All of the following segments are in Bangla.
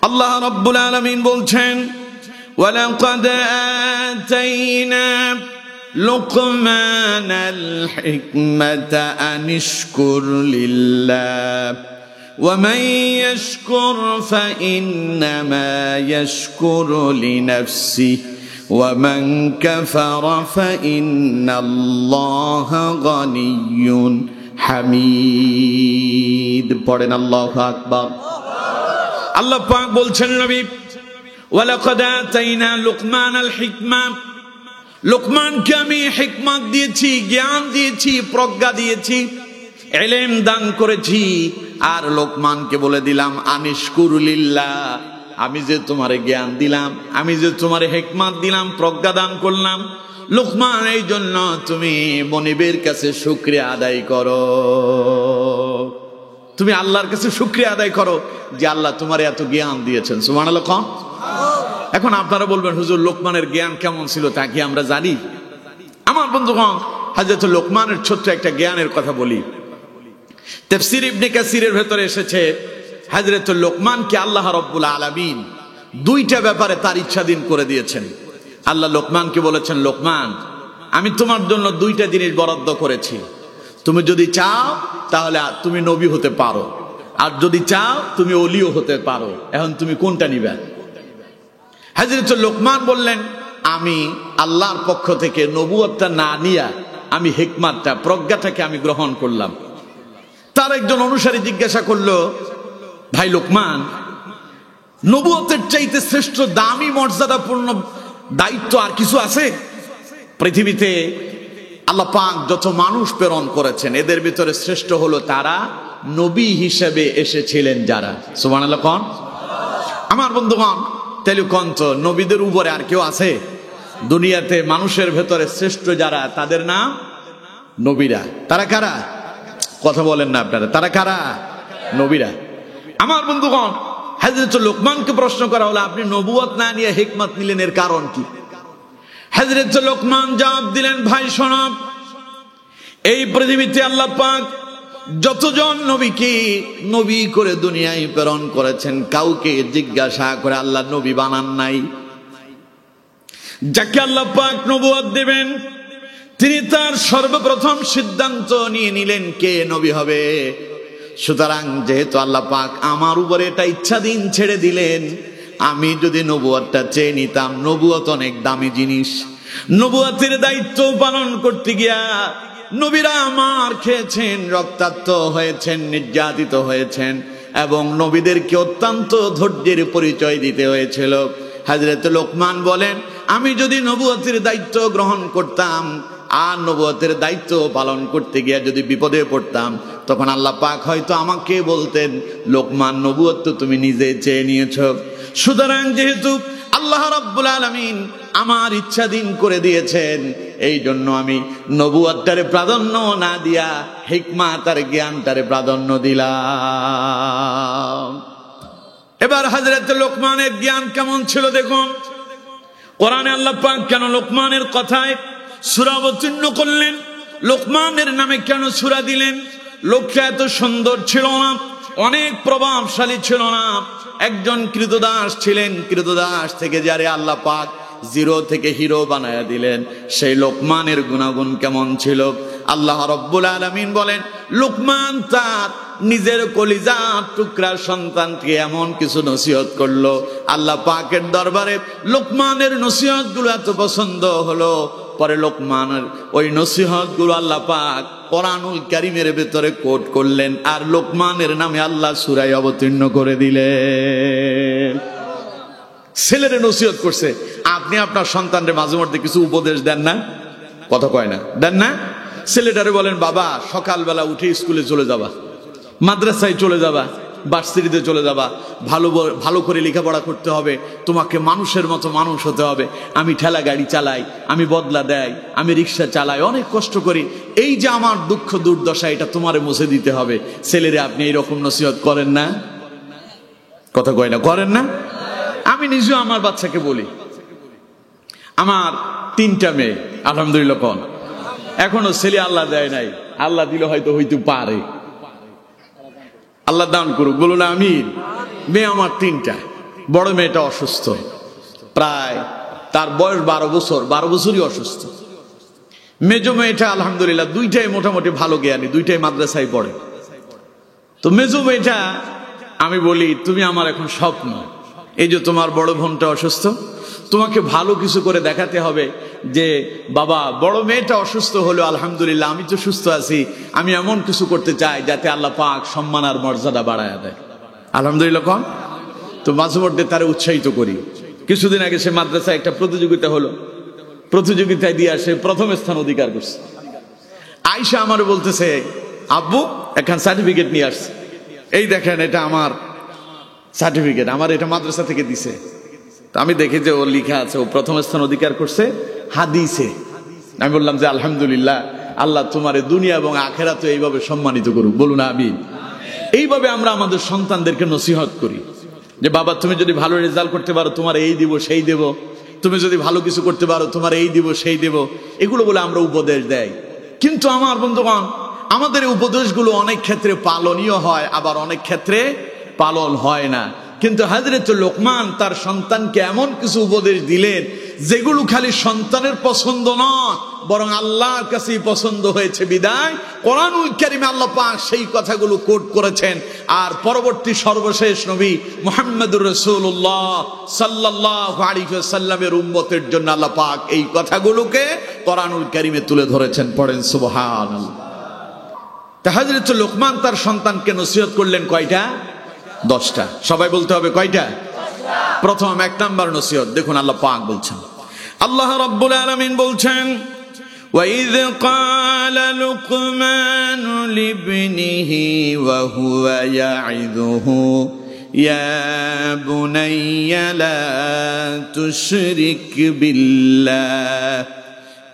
আল্লাহ রাব্বুল আলামিন বলছেন, ওয়ালাকাদ আতাইনা লুকমানাল হিকমাতা আনিশকুর লিল্লাহ ওয়া মান ইয়াশকুর ফাইন্নামা ইয়াশকুরু লিনাফসিহি ওয়া মান কাফারা ফাইন্নাল্লাহা গানিয়্যুন হামিদ। পড়েন আল্লাহু আকবার। আল্লাহ পাক বলছেন, নবী, ওয়ালাকাদ আতাইনা লুকমানাল হিকমা, লোকমানকে আমি হিকমত দিয়েছি, জ্ঞান দিয়েছি, প্রজ্ঞা দিয়েছি, ইলম দান করেছি। আর লোকমানকে বলে দিলাম আনিশকুরু লিল্লাহ, আমি যে তোমারে জ্ঞান দিলাম, আমি যে তোমারে হিকমত দিলাম, প্রজ্ঞা দান করলাম, লোকমান এই জন্য তুমি মনিবের কাছে শুকরিয়া আদায় করো। তুমি আল্লাহর কাছে শুকরিয়া আদায় করো যে আল্লাহ তোমার এত জ্ঞান দিয়েছেন। সুবহানাল্লাহ। এখন আপনারা বলবেন, হুজুর লোকমানের জ্ঞান কেমন ছিল তা কি আমরা জানি? আমার বন্ধুগণ, হযরত লোকমানের ছোট্ট একটা জ্ঞানের কথা বলি। তাফসীর ইবনে কাসিরের ভেতরে এসেছে, হযরত লোকমানকে আল্লাহ রাব্বুল আলামিন দুইটা ব্যাপারে তার ইচ্ছাধীন করে দিয়েছেন। আল্লাহ লোকমানকে বলেছেন, লোকমান, আমি তোমার জন্য দুইটা জিনিস বরাদ্দ করেছি। তুমি যদি চাও তাহলে তুমি নবী হতে পারো, আর যদি চাও তুমি ওলিও হতে পারো। এখন তুমি কোনটা নিবে? হযরত লোকমান বললেন, আমি আল্লাহর পক্ষ থেকে নবুয়তটা না নিয়া আমি হিকমতটা, প্রজ্ঞাটাকে আমি গ্রহণ করলাম। তার একজন অনুসারী জিজ্ঞাসা করলো, ভাই লোকমান, নবুয়তের চাইতে শ্রেষ্ঠ, দামি, মর্যাদাপূর্ণ দায়িত্ব আর কিছু আছে? পৃথিবীতে আল্লাহ পাক যত মানুষ প্রেরণ করেছেন, এদের ভিতরে শ্রেষ্ঠ হলো তারা নবী হিসেবে এসেছিলেন যারা। সুবহানাল্লাহ। কোন আমার বন্ধুগণ, তাহলে কোন তো নবীদের উপরে আর কেউ আছে দুনিয়াতে? মানুষের ভেতরে শ্রেষ্ঠ যারা, তাদের নাম নবীরা। তারা কারা? কথা বলেন না আপনারা, তারা কারা? নবীরা। আমার বন্ধুগণ, হযরত লোকমানকে প্রশ্ন করা হলো, আপনি নবুয়ত না নিয়ে হিকমত নিলেন, এর কারণ কি? হযরত লোকমান জবাব দিলেন, ভাই শোনো, এই পৃথিবীতে আল্লাহ পাক যতজন নবীকে নবী করে দুনিয়ায় প্রেরণ করেছেন, কাউকে জিজ্ঞাসা করে আল্লাহ নবী বানান নাই। যাকে আল্লাহ পাক নবুয়ত দেবেন, তিনি তার সর্বপ্রথম সিদ্ধান্ত নিয়ে নিলেন কে নবী হবে। সুতরাং যেহেতু আল্লাহ পাক আমার উপরে এটা ইচ্ছাধীন ছেড়ে দিলেন, আমি যদি নবুয়তটা চেয়ে নিতাম, নবুয়ত অনেক দামি জিনিস, নবুয়তের দায়িত্ব পালন করতে গিয়া নবীরা আমার খেয়েছেন, রক্তাক্ত হয়েছেন, নির্যাতিত হয়েছেন, এবং নবীদেরকে অত্যন্ত ধৈর্যের পরিচয় দিতে হয়েছিল। হযরত লোকমান বলেন, আমি যদি নবুয়তের দায়িত্ব গ্রহণ করতাম আর নবুয়তের দায়িত্ব পালন করতে গিয়ে যদি বিপদে পড়তাম, তখন আল্লাহ পাক হয়তো আমাকে বলতেন, লোকমান, নবুয়ত তো তুমি নিজে চেয়ে নিয়েছো। সুতরাং যেহেতু আল্লাহ রাব্বুল আলামিন আমার ইচ্ছাধীন করে দিয়েছেন, এই জন্য আমি নবুয়তটারে প্রাধান্য না দিয়া হিকমত আর জ্ঞানটারে প্রাধান্য দিলাম। এবার হযরত লোকমানের জ্ঞান কেমন ছিল দেখুন। কোরআনে আল্লাহ পাক কেন লোকমানের কথায় সূরা অবতীর্ণ করলেন, লোকমানের নামে কেন সূরা দিলেন? লোকটা এত সুন্দর ছিল না, অনেক প্রভাবশালী ছিল না, একজন কৃতদাস ছিলেন। কৃতদাস থেকে যারে আল্লাহ পাক জিরো থেকে হিরো বানায়া দিলেন, সেই লোকমানের গুণাগুণ কেমন ছিল? আল্লাহ রাব্বুল আলামিন বলেন, লোকমান তার নিজের কলিজার টুকরা সন্তানকে এমন কিছু নসিহত করলো, আল্লাহ পাকের দরবারে লোকমানের নসিহত গুলো এত পছন্দ হলো, পরে লোকমানের ওই নসিহত গুলো আল্লাহ পাক কোরআনুল কারীমের ভেতরে কোট করলেন, আর লোকমানের নামে আল্লাহ সূরা অবতীর্ণ করে দিলেন। ছেলেরে নসিহত করছে, আপনি আপনার সন্তানদের মাঝে মধ্যে কিছু উপদেশ দেন না? কথা কয় না, দেন না? ছেলেটারে বলেন, বাবা সকালবেলা উঠে স্কুলে চলে যাবা, মাদ্রাসায় চলে যাবা, ভার্সিটিতে চলে যাবা, ভালো করে লেখাপড়া করতে হবে, তোমাকে মানুষের মতো মানুষ হতে হবে। আমি ঠেলা গাড়ি চালাই, আমি বদলা দেয়, আমি রিক্সা চালাই, অনেক কষ্ট করি, এই যে আমার দুঃখ দুর্দশা, এটা তোমারে মুছে দিতে হবে। ছেলেরে আপনি এইরকম নসিহত করেন না? কথা কয় না, করেন না? আমি নিজেও আমার বাচ্চাকে বলি, আমার 3টা মেয়ে, আলহামদুলিল্লাহ। কোন এখনো ছেলে আল্লাহ দেয় নাই, আল্লাহ দিলে হয়তো হইতে পারে, আল্লাহ দান করুক, বলুন আমিন। মেয়ে আমার 3টা, বড় মেয়েটা অসুস্থ, প্রায় তার বয়স 12 বছর, 12 বছরই অসুস্থ। মেজো মেয়েটা আলহামদুলিল্লাহ দুইটাই মোটামুটি ভালো জ্ঞানী, দুইটাই মাদ্রাসায় পড়ে। তো মেজো মেয়েটা, আমি বলি তুমি আমার এখন স্বপ্ন, এই যে তোমার বড় বোনটা অসুস্থ, তোমাকে ভালো কিছু করে দেখাতে হবে যে বাবা বড় মেয়েটা অসুস্থ হলো আলহামদুলিল্লাহ, আমি তো সুস্থ আছি, আমি এমন কিছু করতে চাই যাতে আল্লাহ পাক সম্মান আর মর্যাদা বাড়ায় দেয়। আলহামদুলিল্লাহ কম। তো মাঝে মধ্যে তারা উৎসাহিত করি। কিছুদিন আগে সে মাদ্রাসায় একটা প্রতিযোগিতা হলো, প্রতিযোগিতায় দিয়ে সে প্রথম স্থান অধিকার করছে। আয়শা আমার বলতেছে, আব্বু একখান সার্টিফিকেট নিয়ে আসছে, এই দেখেন এটা আমার সার্টিফিকেট, আমার এটা মাদ্রাসা থেকে দিছে। তো আমি দেখি যে ওর লেখা আছে ও প্রথম স্থান অধিকার করছে হাদিসে। আমি বললাম যে আলহামদুলিল্লাহ, আল্লাহ তোমার দুনিয়া এবং আখিরাতে এইভাবে সম্মানিত করুক, বলুন আমিন। এইভাবে আমরা আমাদের সন্তানদেরকে নসিহত করি যে বাবা তুমি যদি ভালো রেজাল্ট করতে পারো তোমার এই দিব সেই দেব, তুমি যদি ভালো কিছু করতে পারো তোমার এই দিব সেই দেব, এগুলো বলে আমরা উপদেশ দেই। কিন্তু আমার বন্ধুগণ, আমাদের এই উপদেশগুলো অনেক ক্ষেত্রে পালনীয় হয়, আবার অনেক ক্ষেত্রে পালন হয় না। কিন্তু হযরত লোকমান তার সন্তানকে এমন কিছু উপদেশ দিলেন যেগুলো খালি সন্তানের পছন্দ নয়, বরং আল্লাহর কাছেই পছন্দ হয়েছে বিদায় কোরআনুল কারীমে আল্লাহ পাক সেই কথাগুলো কোট করেছেন। আর পরবর্তী সর্বশেষ নবী মুহাম্মদুর রাসূলুল্লাহ সাল্লাল্লাহু আলাইহি ওয়াসাল্লামের উম্মতের জন্য আল্লাহ পাক এই কথাগুলোকে কোরআনুল কারীমে তুলে ধরেছেন। পড়েন সুবহানাল্লাহ। তা হযরত লোকমান তার সন্তানকে নসিহত করলেন কয়টা? 10টা। সবাই বলতে হবে কয়টা? প্রথম 1 নাম্বার নসিহত দেখুন আল্লাহ পাক বলছেন, আল্লাহ রাব্বুল আলামিন বলছেন, وَإِذْ قَالَ لُقْمَانُ لِابْنِهِ وَهُوَ يَعِظُهُ يَا بُنَيَّ لَا تُشْرِكْ بِاللَّهِ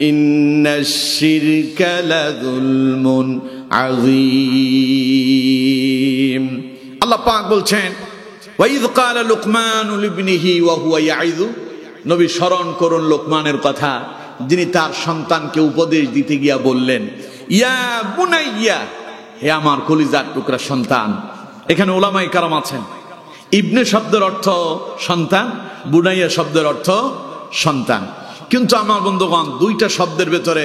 إِنَّ الشِّرْكَ لَظُلْمٌ عَظِيمٌ। আল্লাহ পাক বলছেন, ওয়াইদ ক্বালা লুকমানু লিবনিহি ওয়া হুয়া ইয়াইযু, নবী স্মরণ করুন লোকমানের কথা, যিনি তার সন্তানকে উপদেশ দিতে গিয়া বললেন, ইয়া বুনাইয়া, হে আমার কলিজার টুকরা সন্তান। এখানে উলামায়ে কেরাম আছেন, ইবনে শব্দের অর্থ সন্তান, বুনাইয়া শব্দের অর্থ সন্তান। কিন্তু আমার বন্ধুগণ, দুইটা শব্দের ভেতরে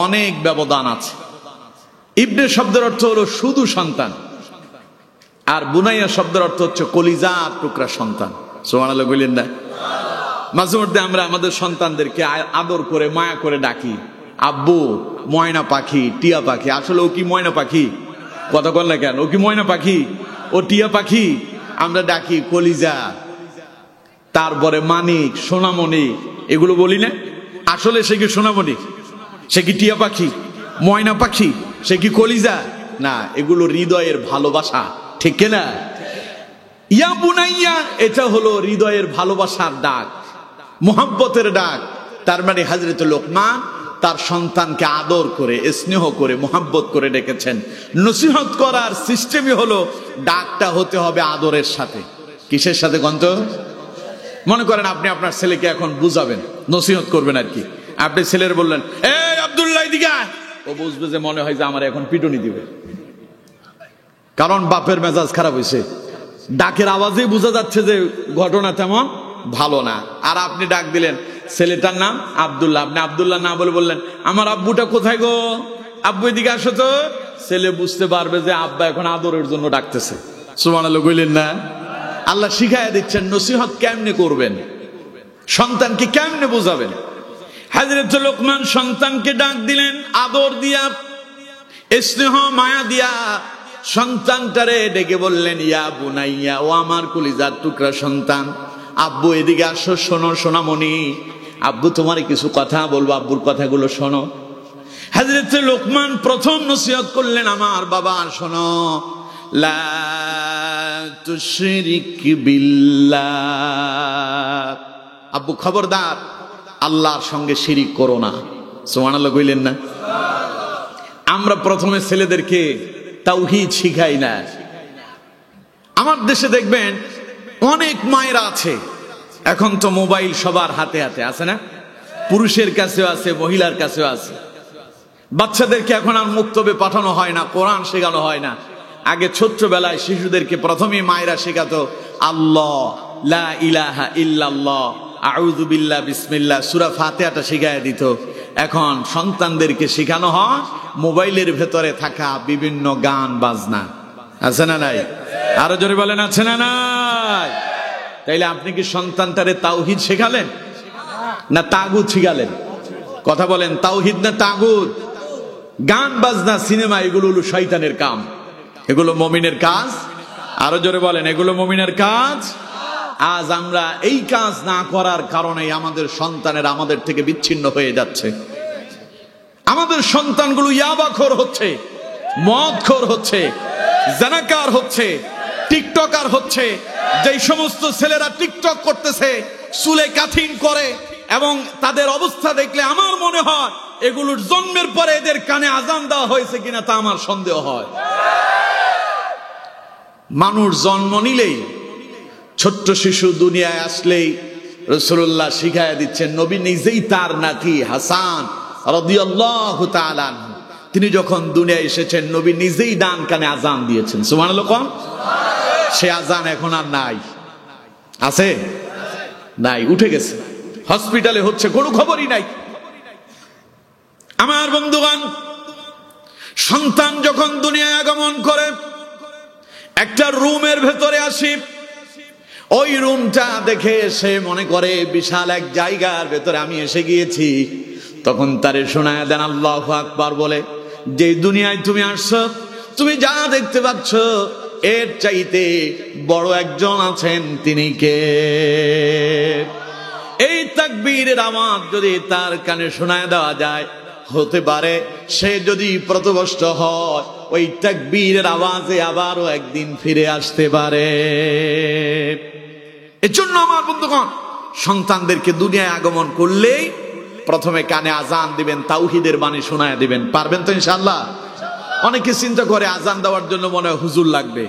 অনেক ব্যবধান আছে। ইবনে শব্দের অর্থ হলো শুধু সন্তান, আর বুনাইয়া শব্দের অর্থ হচ্ছে কলিজার টুকরা সন্তান। সুবহানাল্লাহ বললেন না? মাঝে মধ্যে আমরা আমাদের সন্তানদেরকে আদর করে মায়া করে ডাকি, আব্বু ময়না পাখি, টিয়া পাখি। আসলে ও কি ময়না পাখি? কথা বল না কেন? ও কি ময়না পাখি? ও টিয়া পাখি? আমরা ডাকি কলিজা, তারপরে মানিক, সোনামণি, এগুলো বলি না? আসলে সে কি সোনামণি? সে কি টিয়া পাখি? ময়না পাখি? সে কি কলিজা? না, এগুলো হৃদয়ের ভালোবাসা, ঠিক কিনা? ইয়া বুনাইয়া, এটা হলো হৃদয়ের ভালোবাসার ডাক, মুহাব্বতের ডাক। তার মানে হযরত লোকমান তার সন্তানকে আদর করে, স্নেহ করে, মুহাব্বত করে ডেকেছেন। নসিহত করার সিস্টেমই হলো ডাকটা হতে হবে আদরের সাথে। কিসের সাথে গন্ত? মনে করেন আপনি আপনার ছেলেকে এখন বুঝাবেন, নসিহত করবেন আর কি। আপনি ছেলের বললেন, এই আব্দুল্লাহ এদিকে আয়, ও বুঝবে যে মনে হয় যে আমার এখন পিটুনি দিবে, কারণ বাপের মেজাজ খারাপ হয়েছে। ডাকের আওয়াজেই বোঝা যাচ্ছে যে ঘটনা তেমন ভালো না। আর আপনি ডাক দিলেন, ছেলেটার নাম আব্দুল্লাহ, আপনি আব্দুল্লাহ না বলে বললেন, আমার আব্বুটা কোথায় গো, আব্বু এদিকে আসো তো। ছেলে বুঝতে পারবে যে আব্বা এখন আদরের জন্য ডাকতেছে। সুবহানাল্লাহ কইলেন না? আল্লাহ শিখাইয়া দিচ্ছেন নসিহত কেমনে করবেন, সন্তানকে কেমনে বোঝাবেন। হযরত লোকমান সন্তানকে ডাক দিলেন আদর দিয়া, স্নেহ মায়া দিয়া। সন্তানটারে ডেকে বললেন, ইয়া বুনাইয়া, ও আমার কলিজার টুকরা সন্তান, আব্বু এদিকে আসো, শোনো সোনামণি, আব্বু তোমারে কিছু কথা বলবো, আব্বুর কথাগুলো শোনো। হযরত লোকমান প্রথম নসিহত করলেন, আমার বাবা শোনো, লা তুশরিক বিল্লাহ, আব্বু খবরদার আল্লাহর সঙ্গে শিরিক করো না। সুবহানাল্লাহ কইলেন না? আমরা প্রথমে ছেলেদেরকে তাওহীদ শিখাই না। আমার দেশে দেখবেন অনেক মায়েরা আছে, এখন তো মোবাইল সবার হাতে হাতে আছে না, পুরুষের কাছেও আছে, মহিলার কাছেও আছে। বাচ্চাদেরকে এখন আর মুক্তবে পাঠানো হয় না, কোরআন শেখানো হয় না। আগে ছোট্টবেলায় শিশুদেরকে প্রথমেই মায়েরা শেখাতো আল্লাহ, লা ইলাহা ইল্লাল্লাহ, আউযু বিল্লাহ, বিসমিল্লাহ, সূরা ফাতিহাটা শিখায় দিত। এখন সন্তানদেরকে শেখানো হয় মোবাইলের ভেতরে থাকা বিভিন্ন গান বাজনা। আছে না নাই? আরো জোরে বলেন, আছে না নাই? তাইলে আপনি কি সন্তানটারে তাওহীদ শেখালেন না তাগুত শিখালেন? কথা বলেন, তাওহীদ না তাগুত? গান বাজনা সিনেমা এগুলো হলো শয়তানের কাম, এগুলো মুমিনের কাজ। আরো জোরে বলেন, এগুলো মুমিনের কাজ। আজ আমরা এই কাজ না করার কারণে আমাদের সন্তানের আমাদের থেকে বিচ্ছিন্ন হয়ে যাচ্ছে। আমাদের সন্তানগুলো ইয়াবাখোর হচ্ছে, মদখোর হচ্ছে, জানাকার হচ্ছে, টিকটকার হচ্ছে। যেই সমস্ত ছেলেরা টিকটক করতেছে, চুলে কাঠিন করে, এবং তাদের অবস্থা দেখলে আমার মনে হয় এগুলোর জন্মের পরে এদের কানে আজান দেওয়া হয়েছে কিনা তা আমার সন্দেহ হয়। মানুষ জন্ম নিলেই, ছোট্ট শিশু দুনিয়ায় আসলেই রাসূলুল্লাহ শিখায়া দিচ্ছেন, নবী নিজেই তার নাতি হাসান রাদিয়াল্লাহু তাআলা আনহু, তিনি যখন দুনিয়ায় এসেছেন নবী নিজেই ডান কানে আজান দিয়েছেন। সুবহানাল্লাহ কোন? সে আজান এখন আর নাই। আছে? নাই, উঠে গেছে, হসপিটালে হচ্ছে, কোনো খবরই নাই। আমার বন্ধুগণ, সন্তান যখন দুনিয়ায় আগমন করে একটা রুমের ভেতরে আসি, ওই রুমটা দেখে সে মনে করে বিশাল এক জায়গার ভেতরে আমি এসে গিয়েছি। তখন তারে শোনায় দেন আল্লাহু আকবার বলে, যে দুনিয়ায় তুমি আসছো, তুমি যা দেখতে পাচ্ছ এর চাইতে বড় একজন আছেন, তিনি কে? এই তাকবীরের আওয়াজ যদি তার কানে শোনায় দেওয়া যায়, হতে পারে সে যদি প্রতবষ্ট হয় ওই তাকবীরের আওয়াজে আবারও একদিন ফিরে আসতে পারে। এজন্য আমার বন্ধুগণ, সন্তানদেরকে দুনিয়ায় আগমন করলেই প্রথমে কানে আজান দিবেন, তাওহীদের বাণী শোনায় দিবেন। পারবেন তো ইনশাআল্লাহ? অনেকে চিন্তা করে আজান দেওয়ার জন্য মনে হয় হুজুর লাগবে।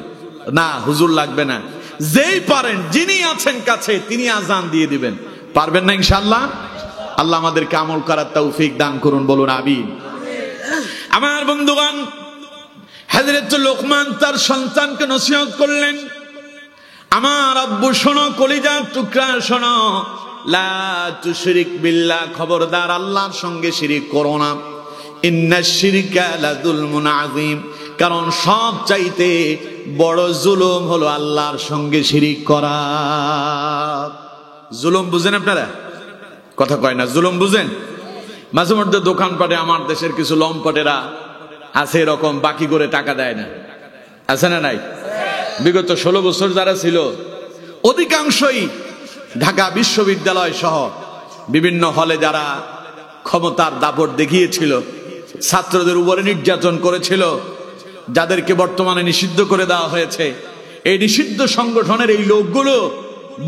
না, হুজুর লাগবে না, যেই পারেন, যিনি আছেন কাছে তিনি আজান দিয়ে দিবেন। পারবেন না ইনশাআল্লাহ? আল্লাহ আমাদেরকে আমল করার তৌফিক দান করুন, বলুন আমিন। আমার বন্ধুগণ, হযরত লোকমান তার সন্তানকে নসিহত করলেন, আমার আব্বু শোনো, কলিজার টুকরা শোনো, লা তুশরিক বিল্লাহ, খবরদার আল্লাহর সঙ্গে শিরিক করো না। ইন্নাশ শিরকা লাযুলমুন আযীম, কারণ সব চাইতে বড় জুলুম হলো আল্লাহর সঙ্গে শিরিক করা। জুলুম বুঝেন আপনারা? কথা কয় না, জুলুম বুঝেন? মাঝে মধ্যে দোকানপাটে আমার দেশের কিছু লম্পটেরা আছে, এরকম বাকি করে টাকা দেয় না। আছে না নাই? বিগত 16 বছর যারা ছিল অধিকাংশই ঢাকা বিশ্ববিদ্যালয় সহ বিভিন্ন হলে যারা ক্ষমতার দাপট দেখিয়েছিল, ছাত্রদের উপরে নির্যাতন করেছিল, যাদেরকে বর্তমানে নিষিদ্ধ করে দেওয়া হয়েছে, এই নিষিদ্ধ সংগঠনের এই লোকগুলো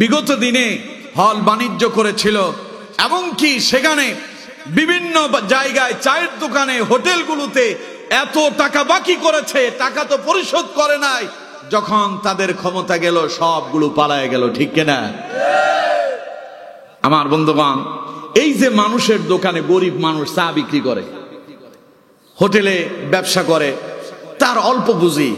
বিগত দিনে হল বাণিজ্য করেছিল, এমনকি সেখানে বিভিন্ন জায়গায় চায়ের দোকানে, হোটেলগুলোতে এত টাকা বাকি করেছে, টাকা তো পরিশোধ করে নাই। যখন তাদের ক্ষমতা গেল সবগুলো পালায় গেল, ঠিক কিনা? আমার বন্ধুগণ, এই যে মানুষের দোকানে গরিব মানুষ চা বিক্রি করে, হোটেলে ব্যবসা করে, তার অল্প পুঁজি,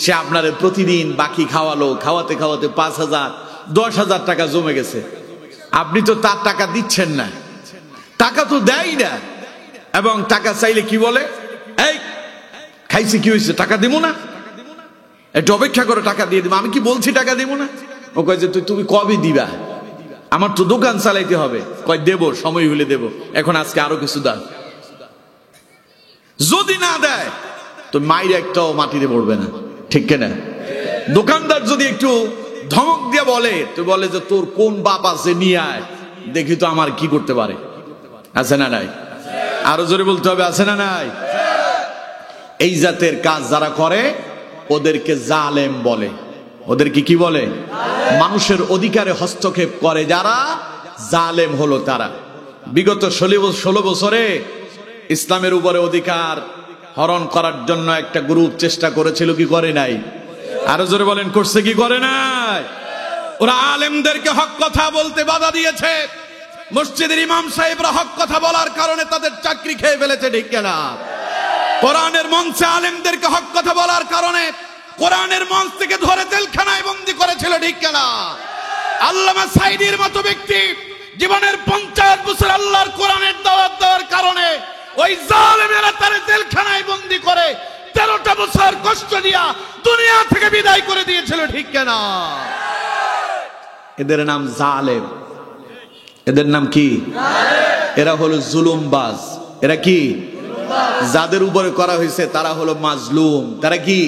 সে আপনার প্রতিদিন বাকি খাওয়ালো, খাওয়াতে খাওয়াতে 5,000 10,000 টাকা জমে গেছে। আপনি তো তার টাকা দিচ্ছেন না, টাকা তো দেয় না, এবং টাকা চাইলে কি বলে, এই খাইছি, কি হয়েছে, টাকা দিব না, একটু অপেক্ষা করে টাকা দিয়ে দিব। আমি কি বলছি টাকা দিব না? ও কয় যে তুমি কবে দিবা, আমার তো দোকান চালাইতে হবে। কয় দেব, সময় হলে দেব, এখন আজকে আরো কিছু দাও। যদি না দেয় তো মায়ের একটাও মাটিতে পড়বে না, ঠিক কিনা? দোকানদার যদি একটু ধমক দিয়ে বলে, তো বলে যে তোর কোন বাপ আছে, নিয়ে আয় দেখি তো আমার কি করতে পারে। আছে না নাই? আরো জোরে বলতে হবে, আছে না নাই? এই জাতের কাজ যারা করে ওদেরকে জালেম বলে। ওদেরকে কি বলে? মানুষের অধিকারে হস্তক্ষেপ করে যারা, জালেম হলো তারা। বিগত 16 বছরে ইসলামের উপরে অধিকার হরণ করার জন্য একটা গ্রুপ চেষ্টা করেছিল, কি করে নাই? আরো জোরে বলেন, করছে কি করে নাই? ওরা আলেমদেরকে হক কথা বলতে বাধা দিয়েছে। মসজিদের ইমাম সাহেবরা হক কথা বলার কারণে তাদের চাকরি খেয়ে ফেলেছে, ঠিক কিনা? কোরআনের মঞ্চে আলেমদেরকে হক কথা বলার কারণে কোরআনের মঞ্চ থেকে ধরে জেলখানায় বন্দী করেছিল, ঠিক কিনা? আল্লামা সাঈদীর মতো ব্যক্তি জীবনের 50 বছর আল্লাহর কোরআনের দাওয়াত দেওয়ার কারণে ওই জালেমেরা তার জেলখানায় বন্দী করে 13টা বছর কষ্ট দিয়া দুনিয়া থেকে বিদায় করে দিয়েছিল, ঠিক কিনা? এদের নাম জালেম। এদের নাম কি? এরা হলো জুলুমবাজ। এরা কি? যাদের উপরে করা হয়েছে তারা হলো মাজলুম। তারা কি?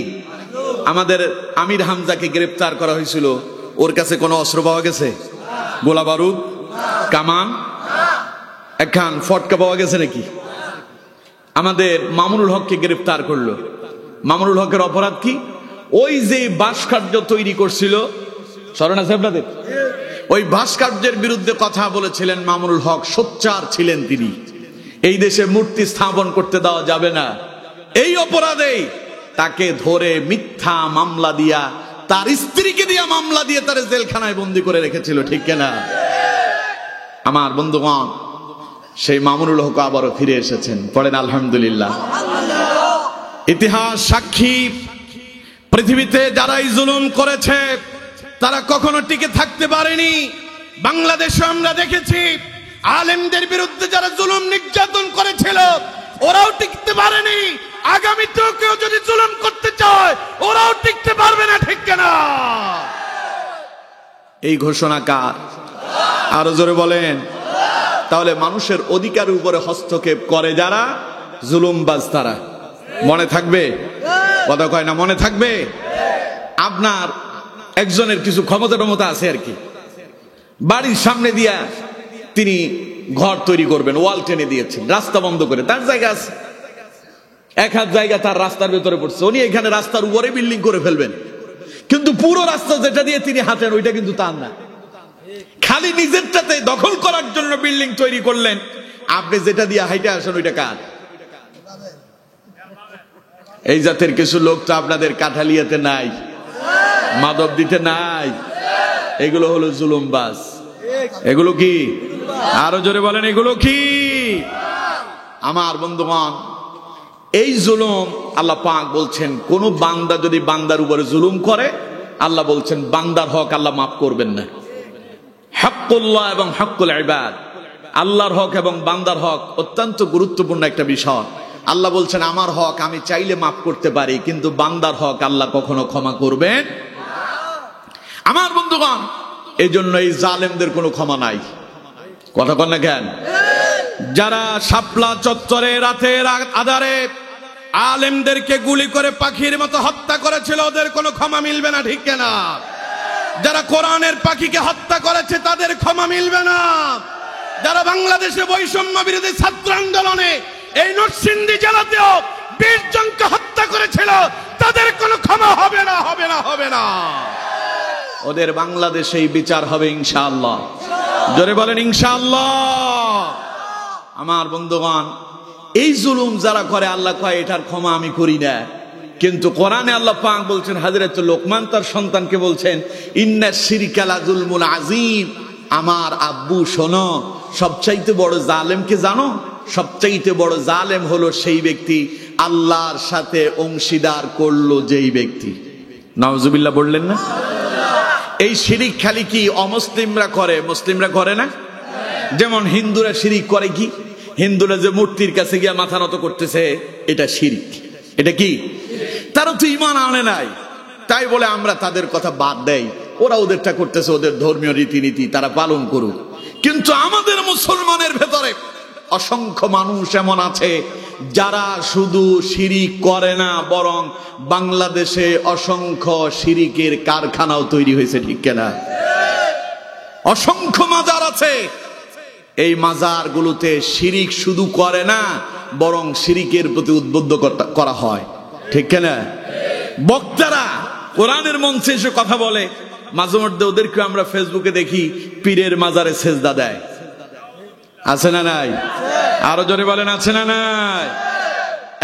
আমাদের আমির হামজাকে গ্রেফতার করা হয়েছিল, ওর কাছে কোনো অস্ত্র পাওয়া গেছে? গোলা বারুদ, কামান, একখান ফটকা পাওয়া গেছে নাকি? আমাদের মামুনুল হককে গ্রেফতার করলো। মামুনুল হকের অপরাধ কি? ওই যে ভাস্কর্য তৈরি করছিল, স্মরণ আছে আপনাদের? ওই ভাস্কর্যের বিরুদ্ধে কথা বলেছিলেন মামুনুল হক, সোচ্চার ছিলেন তিনি। এই দেশে মূর্তি স্থাপন করতে দেওয়া যাবে না, এই অপরাধেই তাকে ধরে মিথ্যা মামলা দিয়া, তার স্ত্রীকে দিয়া মামলা দিয়ে তার জেলখানায় বন্দী করে রেখেছিল, ঠিক কিনা? আমার বন্ধুগণ, সেই মামুনুল হক আবারও ফিরে এসেছেন, পড়েন আলহামদুলিল্লাহ। ইতিহাস সাক্ষী, পৃথিবীতে যারাই জুলুম করেছে তারা কখনো টিকে থাকতে পারেনি। বাংলাদেশে আমরা দেখেছি আলেমদের বিরুদ্ধে যারা জুলুম নির্যাতন করেছিল ওরাও টিকতে পারেনি। আগামীতেও কেউ যদি জুলুম করতে চায় ওরাও টিকতে পারবে না, ঠিক কিনা? এই ঘোষণা কার? আরো জোরে বলেন। তাহলে মানুষের অধিকারের উপরে হস্তক্ষেপ করে যারা, জুলুমবাজ তারা। মনে থাকবে? কথা কয় না, মনে থাকবে? আপনার একজনের কিছু ক্ষমতা আছে আর কি, বাড়ির সামনে দিয়া তিনি ঘর তৈরি করবেন, ওয়াল টেনে দিয়েছেন, রাস্তা বন্ধ করে। তার জায়গা আছে, এক হাত জায়গা তার রাস্তার ভেতরে পড়ছে, উনি এখানে রাস্তার উপরে বিল্ডিং করে ফেলবেন, কিন্তু পুরো রাস্তা যেটা দিয়ে তিনি হাঁটেন ওইটা কিন্তু তার না, খালি নিজেরটাতে দখল করার জন্য বিল্ডিং তৈরি করলেন। আপনি যেটা দিয়ে হাইটে আসেন ওইটা কার? এই জাতের কিছু লোক তো আপনাদের কাঠালিয়াতে নাই, মাধব দিতে নাই, এগুলো হলো জুলুমবাজ। এগুলো কি? আরো জোরে বলেন, এগুলো কি? আমার বন্ধুগণ, এই জুলুম আল্লাহ পাক বলছেন, কোন বান্দা যদি বান্দার উপরে জুলুম করে আল্লাহ বলছেন বান্দার হক আল্লাহ মাফ করবেন না। হকুল্লাহ এবং হকুল ইবাদ, আল্লাহর হক এবং বান্দার হক অত্যন্ত গুরুত্বপূর্ণ একটা বিষয়। আল্লাহ বলছেন আমার হক আমি চাইলে মাফ করতে পারি, কিন্তু বান্দার হক আল্লাহ কখনো ক্ষমা করবেন। আমার বন্ধুগণ, এই জন্য এই জালেমদের কোনো ক্ষমা নাই। কথা কন না কেন? যারা শাপলা চত্বরে রাতের আধারে আলেমদেরকে গুলি করে পাখির মতো হত্যা করেছিল ওদের কোনো ক্ষমা মিলবে না, ঠিক কিনা? যারা কোরআনের পাখিকে হত্যা করেছে তাদের ক্ষমা মিলবে না। যারা বাংলাদেশে বৈষম্য বিরোধী ছাত্র আন্দোলনে এই নরসিংদী জেলাতেও 20 জনকে হত্যা করেছিল তাদের কোনো ক্ষমা হবে না, হবে না, হবে না। ওদের বাংলাদেশেই বিচার হবে ইনশাআল্লাহ। জোরে বলেন ইনশাআল্লাহ। আমার বন্ধুগণ, এই জুলুম যারা করে আল্লাহ কয় এটার ক্ষমা আমি করি না, কিন্তু কোরআনে আল্লাহ পাক বলছেন, হযরত লোকমান তার সন্তানকে বলছেন, ইন্না শিরকা লা যুলমুন আযীম। আমার আব্বু শোনো, সবচাইতে বড় জালেমকে জানো? সবচাইতে বড় জালেম হলো সেই ব্যক্তি আল্লাহর সাথে অংশীদার করলো যেই ব্যক্তি। নাউজুবিল্লাহ বললেন না? এই শিরিক খালি কি অমুসলিমরা করে, মুসলিমরা করে না? যেমন হিন্দুরা শিরিক করে কি? হিন্দুরা যে মূর্তির কাছে গিয়ে মাথা নত করতেছে, এটা শিরিক। এটা কি? তারা তো ঈমান আনে নাই, তাই বলে আমরা তাদের কথা বাদ দেই। ওরা ওদেরটা করতেছে, ওদের ধর্মীয় রীতিনীতি তারা পালন করুক। কিন্তু আমাদের মুসলমানের ভেতরে অসংখ্য মানুষ এমন আছে যারা শুধু শিরিক করে না, বরং বাংলাদেশে অসংখ্য শিরিকের কারখানাও তৈরি হয়েছে, ঠিক কিনা? অসংখ্য মাজার আছে, এই মাজার গুলোতে শিরিক শুধু করে না, বরং শিরিকের প্রতি উদ্বুদ্ধ করা হয়, ঠিক কিনা? বক্তারা কোরআনের মঞ্চে এসে কথা বলে, মাঝে মধ্যে ওদেরকে আমরা ফেসবুকে দেখি পীরের মাজারে সেজদা দেয়। আছে না নাই? আরো জোরে বলেন, আছে না নাই?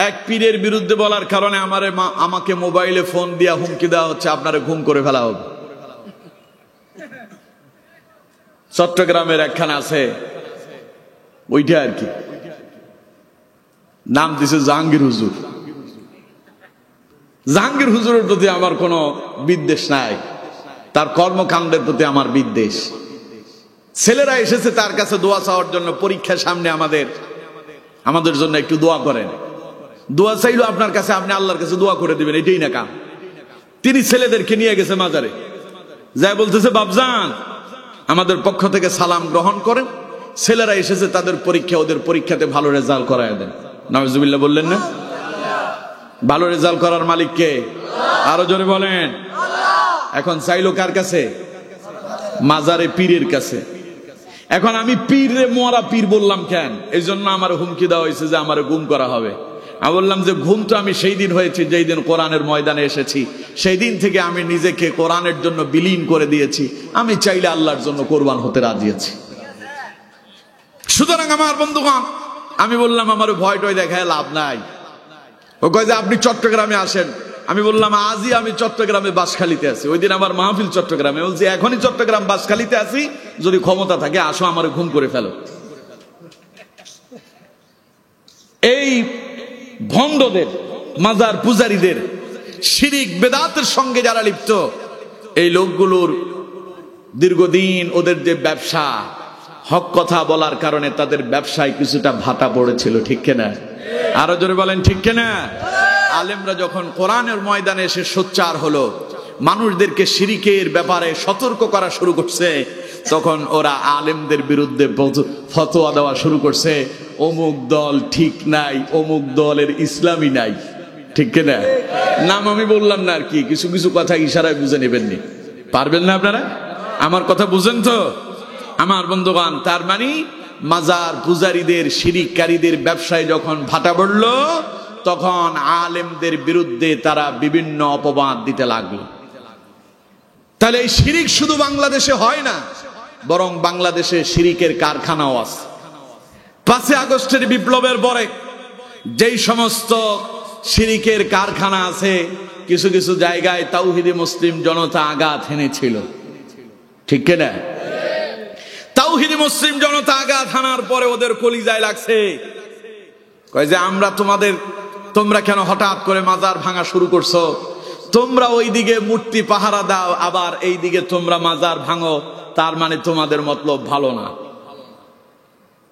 এক পীরের বিরুদ্ধে বলার কারণে আমাকে মোবাইলে ফোন দিয়া হুমকি দেওয়া হচ্ছে, আপনারা ঘুম করে ফেলা হবে। চট্টগ্রামের একখানা আছে, ওইটা আর কি, নাম দিছে জাহাঙ্গীর হুজুর। জাহাঙ্গীর হুজুরের প্রতি আমার কোনো বিদ্বেষ নাই, তার কর্মকাণ্ডের প্রতি আমার বিদ্বেষ। ছেলেরা এসেছে তার কাছে দোয়া চাওয়ার জন্য, পরীক্ষার সামনে আমাদের জন্য একটু দোয়া করেন। দোয়া চাইলো আপনার কাছে, আপনি আল্লাহর কাছে দোয়া করে দিবেন, এটাই না কাম। তিনি ছেলেদেরকে নিয়ে গেছে মাজারে, যাই বলতেছে বাপজান আমাদের পক্ষ থেকে সালাম গ্রহণ করেন, ছেলেরা এসেছে তাদের পরীক্ষা, ওদের পরীক্ষাতে ভালো রেজাল্ট করায় দেন। নাউজুবিল্লাহ বললেন না? ভালো রেজাল্ট করার মালিক কে? আরো জোরে বলেন। এখন চাইলো কার কাছে? মাজারে পীরের কাছে। এখন আমি পীরে মোরা পীর বললাম কেন? এই জন্য আমার হুমকি দেওয়া হয়েছে যে আমার গুম করা হবে। আমি বললাম যে ঘুম তো আমি সেই দিন হয়েছি যেই দিন কোরআনের ময়দানে এসেছি, সেই দিন থেকে আমি নিজেকে কোরআনের জন্য বিলীন করে দিয়েছি। আমি চাইলে আল্লাহর জন্য কোরবান হতে রাজি আছি। সুতরাং আমার বন্ধুগণ, আমি বললাম আমার ভয় টয় দেখায় লাভ নাই। ও কয় যে আপনি চট্টগ্রামে আসেন। আমি বললাম আজই আমি চট্টগ্রামে বাঁশখালীতে আছি। ওই দিন আমার মাহফিল চট্টগ্রামে, বলছি এখনই চট্টগ্রাম বাঁশখালীতে আছি, যদি ক্ষমতা থাকে আসো আমার ঘুম করে ফেলো। এই ভণ্ডদের, মাজার পূজারীদের, শিরিক বেদাতের সঙ্গে যারা লিপ্ত, এই লোকগুলোর দীর্ঘদিন ওদের যে ব্যবসা, হক কথা বলার কারণে তাদের ব্যবসায় কিছুটা ভাটা পড়েছিল, ঠিক কিনা? আরো জোরে বলেন ঠিক কিনা? আলেমরা যখন কোরআনের ময়দানে এসে সোচ্চার হলো, মানুষদেরকে শিরিকের ব্যাপারে সতর্ক করা শুরু করছে, তখন ওরা আলেমদের বিরুদ্ধে ফতোয়া দেওয়া শুরু করছে। অমুক দল ঠিক নাই, অমুক দলের ইসলামই নাই, ঠিক কিনা? নাম আমি বললাম না আর কি, কিছু কিছু কথা ইশারায় বুঝে নেবেননি, পারবেন না আপনারা? আমার কথা বুঝেন তো আমার বন্ধুগণ? তার মানে মাজার পূজারীদের, শিরিককারীদের ব্যবসায় যখন ভাটা পড়ল, তখন আলেমদের বিরুদ্ধে তারা বিভিন্ন অপবাদ দিতে লাগলো। তাহলে এই শিরিক শুধু বাংলাদেশে হয় না, বরং বাংলাদেশে শিরিকের কারখানাও আছে। 5 আগস্টের বিপ্লবের পরে যেই সমস্ত শিরিকের কারখানা আছে, কিছু কিছু জায়গায় তাওহিদি মুসলিম জনতা আঘাত হেনেছিল, ঠিক কিনা? তাওহিদি মুসলিম জনতা আঘাত হানার পরে ওদের কলিজায় লাগছে, কয় যে তোমরা কেন হঠাৎ করে মাজার ভাঙা শুরু করছো? তোমরা ওইদিকে মূর্তি পাহারা দাও, আবার এই দিকে তোমরা মাজার ভাঙো, তার মানে তোমাদের মতলব ভালো না।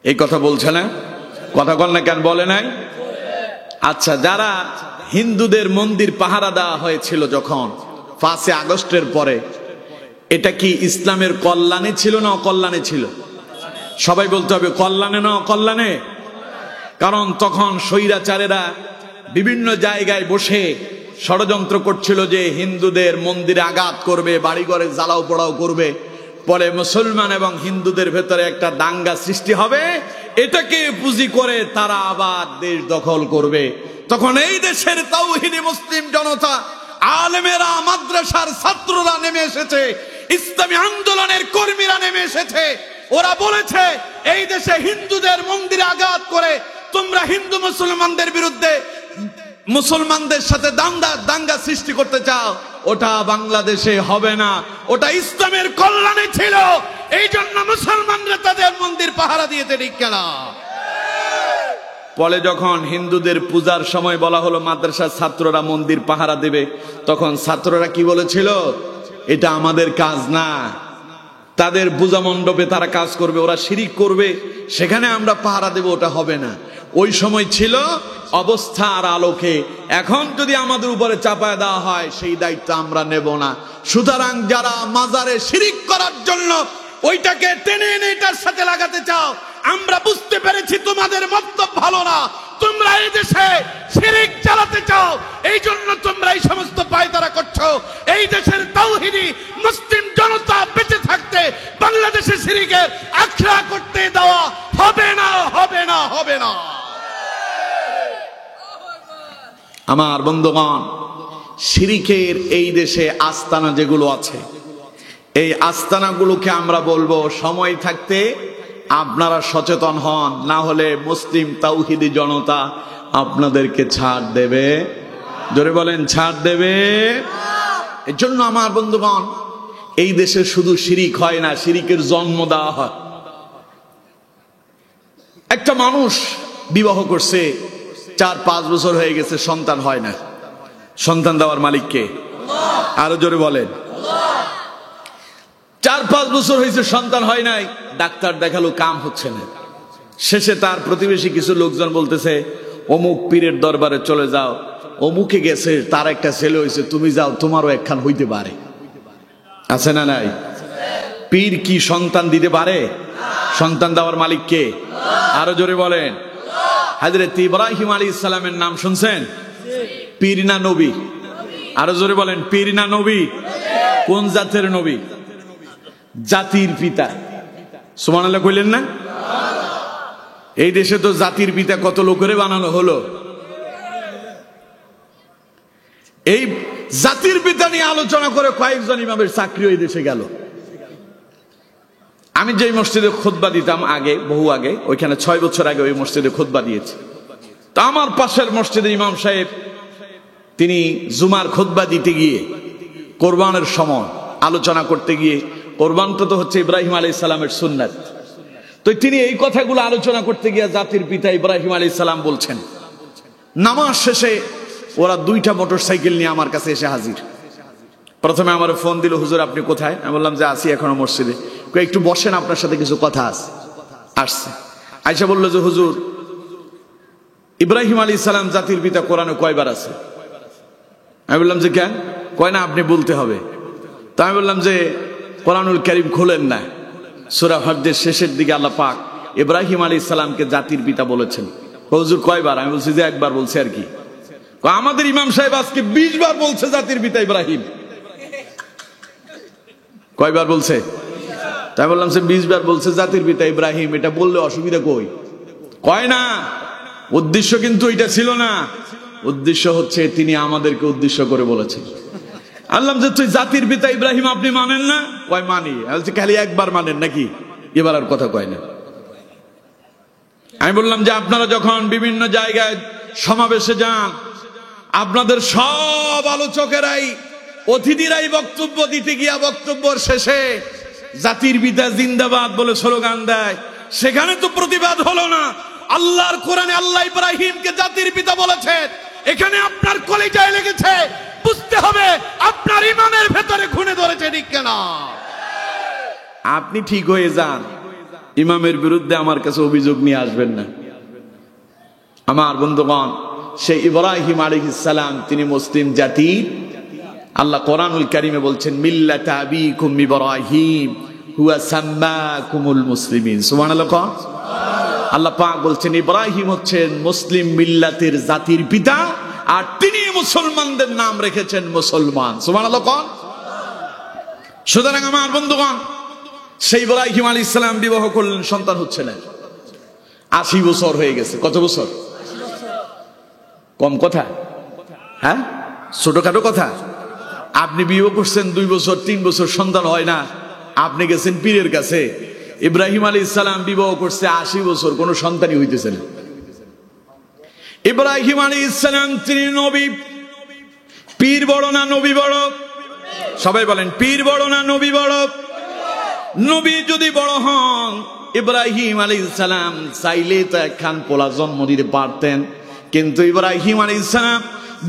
এই কথা বলছে না? কথা বল না কেন? বলে নাই? আচ্ছা, যারা হিন্দুদের মন্দির পাহারা দেওয়া হয়েছিল যখন 5 আগস্টের পরে, এটা কি ইসলামের কল্যাণে ছিল না অকল্যাণে ছিল? সবাই বলতে হবে কল্যাণে না অকল্যাণে? কারণ তখন স্বৈরাচারেরা বিভিন্ন জায়গায় বসে ষড়যন্ত্র করছিল যে হিন্দুদের মন্দিরে আঘাত করবে, বাড়িঘরে জ্বালাও পোড়াও করবে, পরে মুসলমান এবং হিন্দুদের ভেতরে একটা দাঙ্গা সৃষ্টি হবে, এটাকে পুঁজি করে তারা আবার দেশ দখল করবে। তখন এই দেশের তাওহীদি মুসলিম জনতা, আলেমেরা, মাদ্রাসার ছাত্ররা নেমে এসেছে, ইসলামী আন্দোলনের কর্মীরা নেমে এসেছে। ওরা বলেছে এই দেশে হিন্দুদের মন্দিরে আঘাত করে তোমরা হিন্দু মুসলমানদের বিরুদ্ধে, মুসলমানদের সাথে দাঙ্গা সৃষ্টি করতে চাও, ওটা বাংলাদেশে হবে না, ওটা ইসলামের কল্যাণে ছিল। এই জন্য মুসলমানরা তাদের মন্দির পাহারা দিয়েছে, ঠিক কেনা? পরে যখন হিন্দুদের পূজার সময় বলা হলো মাদ্রাসার ছাত্ররা মন্দির পাহারা দেবে, তখন ছাত্ররা কি বলেছিল? এটা আমাদের কাজ না, তাদের পূজা মণ্ডপে তারা কাজ করবে, ওরা শিরিক করবে, সেখানে আমরা পাহারা দেব, ওটা হবে না। ওই সময় ছিল অবস্থার আলোকে। এখন যদি আমাদের উপরে চাপায় দেওয়া হয়, সেই দায়িত্ব আমরা নেব না। সুতরাং যারা মাজারে শিরিক করার জন্য ওইটাকে টেনে এনে এটার সাথে লাগাতে চাও, আমরা বুঝতে পেরেছি তোমাদের মতলব ভালো না, তোমরা এই দেশে শিরিক চালাতে চাও, এই জন্য তোমরা এই সমস্ত পায়তারা করছো। এই দেশের তাওহীদি মুসলিম জনতা বেঁচে থাকতে বাংলাদেশে শিরিকের আখড়া করতে দেওয়া হবে না, হবে না, হবে না। আমার বন্ধুগণ, শিরিকের এই দেশে আস্তানা যেগুলো আছে, এই আস্তানাগুলোকে আমরা বলবো সময় থাকতে আপনারা সচেতন হন, না হলে মুসলিম তাওহীদি জনতা আপনাদেরকে ছাড় দেবে। জোরে বলেন, ছাড় দেবে। এর জন্য আমার বন্ধুগণ, এই দেশে শুধু শিরিক হয় না, শিরিকের জন্ম দেওয়া হয়। একটা মানুষ বিবাহ করছে, 4-5 বছর হয়ে গেছে, সন্তান হয় না। সন্তান দেওয়ার মালিক কে? আরো জোরে বলেন। 4-5 বছর হয়েছে সন্তান হয় নাই, ডাক্তার দেখালো কাম হচ্ছে না। শেষে তার প্রতিবেশী কিছু লোকজন বলতেছে অমুক পীরের দরবারে চলে যাও, অমুকে গেছে, তার একটা ছেলে হয়েছে, তুমি যাও, তোমারও একখান হইতে পারে। আছে না নাই? পীর কি সন্তান দিতে পারে? সন্তান দেওয়ার মালিক কে? আরো জোরে বলেন। হযরত ইব্রাহিম আলাইহিস সালামের নাম শুনছেন? পীর না নবী? আরো জোরে বলেন, পীর না নবী? কোন জাতের নবী? জাতির পিতা। সুবহানাল্লাহ কইলেন না? এই দেশে তো জাতির পিতা কত লোকেরে বানানো হলো। এই জাতির পিতা নিয়ে আলোচনা করে কয়েকজন ইমামের চাকরি ওই দেশে গেল। আমি যেই মসজিদে খুতবা দিতাম আগে, বহু আগে, ওইখানে 6 বছর আগে ওই মসজিদে খুতবা দিয়েছি। তো আমার পাশের মসজিদে ইমাম সাহেব তিনি জুমার খুতবা দিতে গিয়ে কোরবানের সময় আলোচনা করতে গিয়ে, কোরবান তো হচ্ছে ইব্রাহিম আলাইহিস সালামের সুন্নাত, তো তিনি এই কথাগুলো আলোচনা করতে গিয়ে জাতির পিতা ইব্রাহিম আলাইহিস সালাম বলছেন। নামাজ শেষে ওরা 2টা মোটরসাইকেল নিয়ে আমার কাছে এসে হাজির। প্রথমে আমার ফোন দিল, হুজুর আপনি কোথায়? আমি বললাম যে আসি এখনো মসজিদে। একটু বসেন, আপনার সাথে কিছু কথা আছে। আসছে, আয়েশা বলল যে হুজুর ইব্রাহিম আলাইহিস সালাম জাতির পিতা কোরআনে কয়বার আছে? আমি বললাম যে কেন? কয় না, আপনি বলতে হবে। তা আমি বললাম যে কোরআনুল কারীম খোলেন না, সূরা হজ্জের শেষের দিকে আল্লাহ পাক ইব্রাহিম আলাইহিস সালামকে জাতির পিতা বলেছেন। হুজুর কয়বার? আমি বলছি যে একবার বলছে আর কি। আমাদের ইমাম সাহেব আজকে 20 বার বলছে জাতির পিতা ইব্রাহিম। কয়বার বলছে? তাই বললাম যে 20 বার বলছে জাতির পিতা ইব্রাহিম, এটা বললে অসুবিধা কই? কয় না, উদ্দেশ্য কিন্তু এটা ছিল না। উদ্দেশ্য হচ্ছে তিনি আমাদেরকে উদ্দেশ্য করে বলেছেন। আল্লাহ যে তুই জাতির পিতা ইব্রাহিম আপনি মানেন না? কয় মানি। খালি একবার মানেন নাকি? এবার আর কথা কয় না। আমি বললাম যে আপনারা যখন বিভিন্ন জায়গায় সমাবেশে যান, আপনাদের সব আলোচকেরাই, অতিথিরাই বক্তব্য দিতে গিয়া বক্তব্যের শেষে জাতির পিতা জিন্দাবাদ বলে স্লোগান দেয়। সেখানে তো প্রতিবাদ হলো না। আল্লাহর কোরআনে আল্লাহ ইব্রাহিমকে জাতির পিতা বলেছেন, এখানে আপনার কলিজায় লেগেছে, বুঝতে হবে আপনার ইমানের ভেতরে খুনে ধরেছে, ঠিক কেনা? আপনি ঠিক হয়ে যান, ইমামের বিরুদ্ধে আমার কাছে অভিযোগ নিয়ে আসবেন না। আমার বন্ধুগণ, সেই ইব্রাহিম আলাইহিস সালাম তিনি মুসলিম জাতি। আল্লাহ কোরআনুল কারীমে বলছেন মিল্লাতা আবিকুম ইব্রাহিম হুয়া সাম্মাকুমুল মুসলিমিন। সুবহানাল্লাহ। আল্লাহ পাক বলছেন ইব্রাহিম হচ্ছেন মুসলিম মিল্লাতের জাতির পিতা, আর তিনি মুসলমানদের নাম রেখেছেন মুসলমান। সুবহানাল্লাহ। সুতরাং আমার বন্ধুগণ, সেই ইব্রাহিম আলাইহিস সালাম বিবাহ করলেন, সন্তান হচ্ছে না। 80 বছর হয়ে গেছে। কত বছর? কম কথা? হ্যাঁ, ছোটখাটো কথা। আপনি বিবাহ করছেন 2 বছর 3 বছর, সন্তান হয় না, আপনি গেছেন পীরের কাছে। ইব্রাহিম আলাইহিস সালাম বিবাহ করছে 80 বছর, কোনো সন্তানই হইতেছে না। ইব্রাহিম আলাইহিস সালাম তিনি নবী। পীর বড় না নবী বড়? সবাই বলেন, পীর বড় না নবী বড়? নবী যদি বড় হন, ইব্রাহিম আলাইহিস সালাম চাইলে তো একখান পোলা জন্ম দিতে পারতেন, কিন্তু ইব্রাহিম আলাইহিস সালাম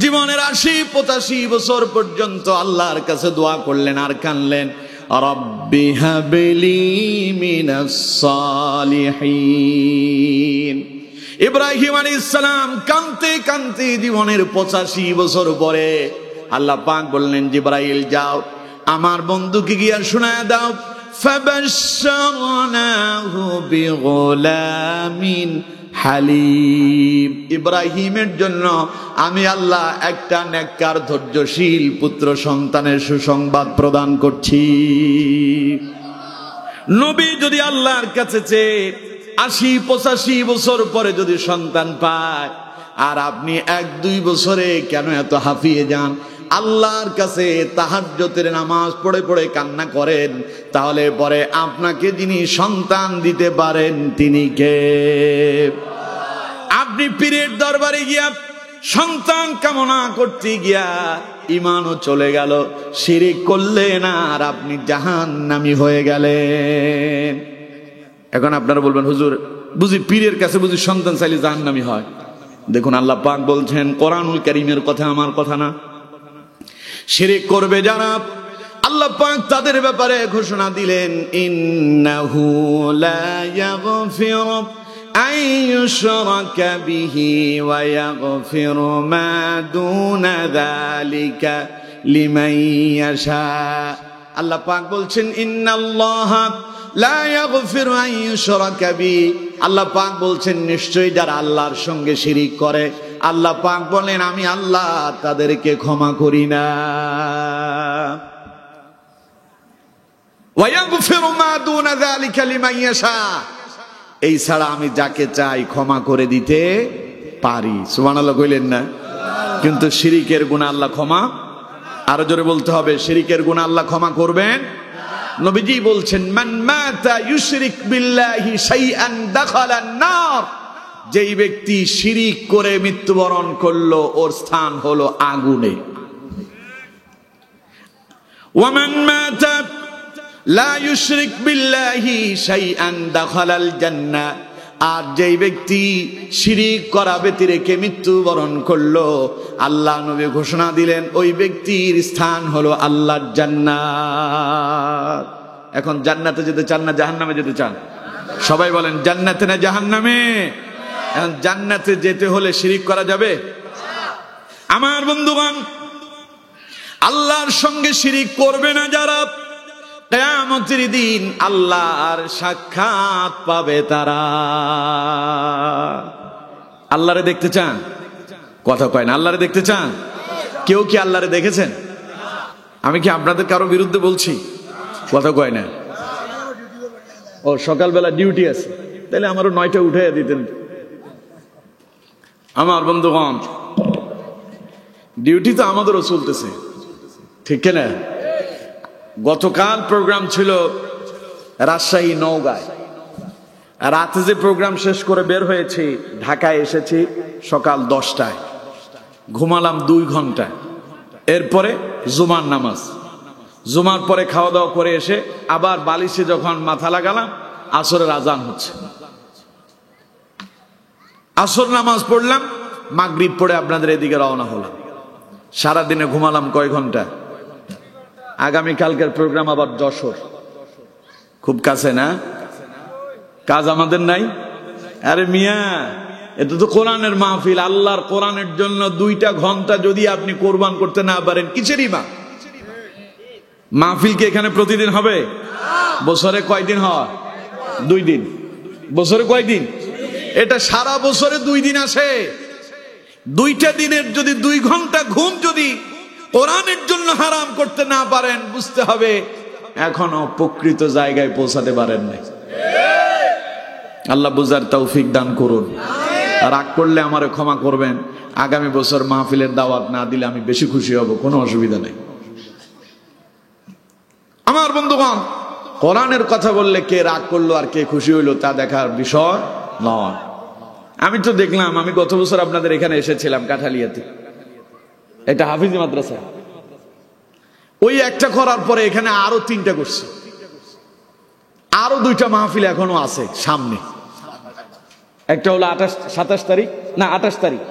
জীবনের 80-85 বছর পর্যন্ত আল্লাহর কাছে দোয়া করলেন আর কানলেন, রব্বি হাবলি মিনাস সালিহিন। ইব্রাহিম আলাইহিস সালাম কানতে কানতে জীবনের 85 বছর পরে আল্লাহ পাক বললেন, জিবরাইল যাও আমার বন্ধুকে গিয়ে শোনায় দাও, ফাবাশশারনাহু বিগুলামিন হালিম। ইব্রাহিমের জন্য আমি আল্লাহ একটা নেককার ধৈর্যশীল পুত্র সন্তানের সুসংবাদ প্রদান করছি। নবী যদি আল্লাহর কাছে চেয়ে 80-85 বছর পরে যদি সন্তান পায়, আর আপনি 1-2 বছরে কেন এত হাঁপিয়ে যান? আল্লাহর কাছে তাহাজ্জুদের নামাজ পড়ে পড়ে কান্না করেন, তাহলে পরে আপনাকে যিনি সন্তান দিতে পারেন তিনি কে? আপনি পীরের দরবারে গিয়া সন্তান কামনা করতে গিয়া ঈমানও চলে গেল, শিরক করলেন আর আপনি জাহান্নামী হয়ে গেলেন। এখন আপনারা বলবেন, হুজুর বুঝি পীরের কাছে বুঝি সন্তান চাইলে জাহান্নামী হয়? দেখুন আল্লাহ পাক বলছেন, কোরআনুল কারীমের কথা, আমার কথা না। শিরক করবে যারা, আল্লাহ পাক তাদের ব্যাপারে ঘোষণা দিলেন, ইন্নাহু লা ইয়াগফিরু আন ইউশরাকা বিহি ওয়া ইয়াগফিরু মা দুনা যালিকা লিমান ইয়াশা। আল্লাহ পাক বলছেন, ইন্নাল্লাহা লা ইয়াগফিরু আন ইউশরাকা বিহি। আল্লাহ পাক বলছেন, নিশ্চয়ই যারা আল্লাহর সঙ্গে শিরিক করে, আল্লাহ পাক বলেন আমি আল্লাহ তাদেরকে ক্ষমা করি না। ওয়ায়াগফিরু মা দুনা যালিকা লিমান ইয়াশা। এই ছাড়া আমি যাকে চাই ক্ষমা করে দিতে পারি। সুবহানাল্লাহ কইলেন না? কিন্তু শিরিকের গুনাহ আল্লাহ ক্ষমা, আরো জোরে বলতে হবে, শিরিকের গুনাহ আল্লাহ ক্ষমা করবেন। নবীজি বলছেন, মান মাতা ইউশরিক বিল্লাহি শাইআন দাখালান নার। যেই ব্যক্তি শিরিক করে মৃত্যুবরণ করলো, ওর স্থান হলো আগুনে। ওয়ামান মাতা লা ইউশরিক বিল্লাহি শাইআন দাখালাল জান্নাহ। আর যেই ব্যক্তি শিরিক করা ব্যতি রেখে মৃত্যুবরণ করলো, আল্লাহ নবী ঘোষণা দিলেন ওই ব্যক্তির স্থান হলো আল্লাহর জান্নাত। এখন জান্নাতে যেতে চান না জাহান্নামে যেতে চান? সবাই বলেন জান্নাতে না জাহান্নামে? এখন জান্নাতে যেতে হলে শিরিক করা যাবে? আমার বন্ধুগণ, আল্লাহর সঙ্গে শিরিক করবে না যারা, কিয়ামতের দিন আল্লাহর সাক্ষাৎ পাবে তারা। আল্লাহরে দেখতে চান? কথা কয় না। আল্লাহরে দেখতে চান? কেউ কি আল্লাহরে দেখেছেন? আমি কি আপনাদের কারো বিরুদ্ধে বলছি? কথা কয় না। ও সকালবেলা ডিউটি আছে, তাহলে আমারও 9টা উঠাইয়া দিতেন। আমার বন্ধুগণ, ডিউটি তো আমাদেরও চলতেছে, ঠিক না? গতকাল প্রোগ্রাম ছিল রাজশাহী নওগাঁয়। রাতে যে প্রোগ্রাম শেষ করে বের হয়েছি, ঢাকায় এসেছি সকাল 10টায়, ঘুমালাম 2 ঘন্টা। এরপরে জুমার নামাজ, জুমার পরে খাওয়া দাওয়া করে এসে আবার বালিশে যখন মাথা লাগালাম, আসরের আজান হচ্ছে। আসর নামাজ পড়লাম, মাগরিব পড়ে আপনাদের এদিকে রওনা হলাম। সারাদিনে ঘুমালাম কয় ঘন্টা? আগামীকালকের প্রোগ্রাম আবার যশোর, খুব কাছে না? কাজ আমাদের নাই? আরে মিয়া, এটা তো কোরআনের মাহফিল। আল্লাহর কোরআনের জন্য 2টা ঘন্টা যদি আপনি কোরবান করতে না পারেন, কিসেরই বা মাহফিল? কি এখানে প্রতিদিন হবে? বছরে কয়দিন হয়? 2 দিন। বছরে কয়দিন? এটা সারা বছরে 2 দিন আসে। 2টা দিনের যদি 2 ঘন্টা ঘুম যদি কোরআনের জন্য হারাম করতে না পারেন, বুঝতে হবে এখনো প্রকৃত জায়গায় পৌঁছাতে পারেন নাই। আল্লাহ বুঝার তৌফিক দান করুন। রাগ করলে আমারে ক্ষমা করবেন। আগামী বছর মাহফিলের দাওয়াত না দিলে আমি বেশি খুশি হব, কোনো অসুবিধা নেই। আমার বন্ধুগণ, কোরআনের কথা বললে কে রাগ করলো আর কে খুশি হইলো তা দেখার বিষয় নয়। আমি তো দেখলাম, আমি গত বছর আপনাদের এখানে এসেছিলাম কাঠালিয়াতে, এটা হাফিজি মাদ্রাসা। ওই একটা করার পরে এখানে আরো 3টা করছে, আরো 2টা মাহফিল এখনো আছে সামনে। একটা হলো 27 তারিখ, না 28 তারিখ।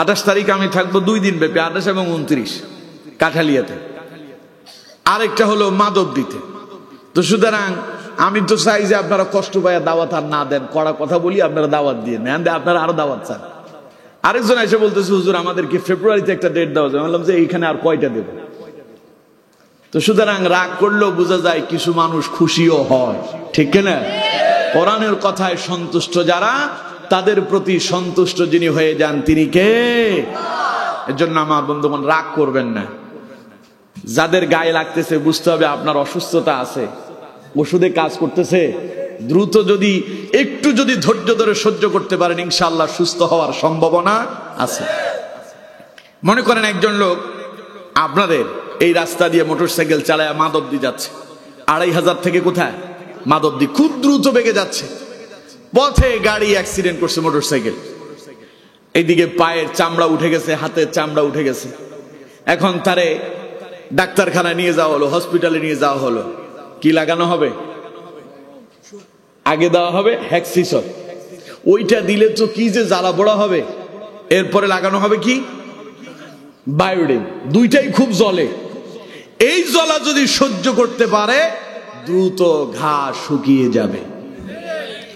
28 তারিখ আমি থাকবো 2 দিন ব্যাপী, 28 এবং 29 কাঠালিয়াতে। আরেকটা হলো মাধবদীতে। তো সুতরাং আমি তো চাই যে আপনারা কষ্ট পায় দাওয়াত আর না দেন, কড়া কথা বলি, আপনারা দাওয়াত দিয়ে নেন, আপনারা আরো দাওয়াত চান। আরেকজন এসে বলতেছে, হুজুর আমাদেরকে ফেব্রুয়ারিতে একটা ডেট দেওয়া যায়। বললাম যে এইখানে আর কয়টা দেব? তো সুতরাং রাগ করলেও বোঝা যায় কিছু মানুষ খুশিও হয়, ঠিক না? কোরআনের কথায় সন্তুষ্ট যারা, তাদের প্রতি সন্তুষ্ট যিনি হয়ে যান তিনি কে? এর জন্য আমার বন্ধুগণ, রাগ করবেন না। যাদের গায়ে লাগতেছে বুঝতে হবে আপনার অসুস্থতা আছে, ওষুধে কাজ করতেছে। দ্রুত যদি একটু যদি ধৈর্য ধরে সহ্য করতে পারেন, ইনশাআল্লাহ সুস্থ হওয়ার সম্ভাবনা আছে। মনে করেন একজন লোক আপনাদের এই রাস্তা দিয়ে মোটরসাইকেল চালায় মাধবদী যাচ্ছে, 2500 থেকে কোথায়? মাধবদী। খুব দ্রুত বেগে যাচ্ছে, পথে গাড়ি অ্যাক্সিডেন্ট করছে মোটরসাইকেল। এইদিকে পায়ের চামড়া উঠে গেছে, হাতের চামড়া উঠে গেছে। এখন তারে ডাক্তারখানায় নিয়ে যাওয়া হলো, হসপিটালে নিয়ে যাওয়া হলো। কি লাগানো হবে? আগে দেওয়া হবে হ্যাক্সিসন, ওইটা দিলে তো কি যে জ্বালা পোড়া হবে। এরপরে লাগানো হবে কি? বায়োডিন। 2টাই খুব জ্বলে। এই জ্বালা যদি সহ্য করতে পারে দ্রুত ঘা শুকিয়ে যাবে।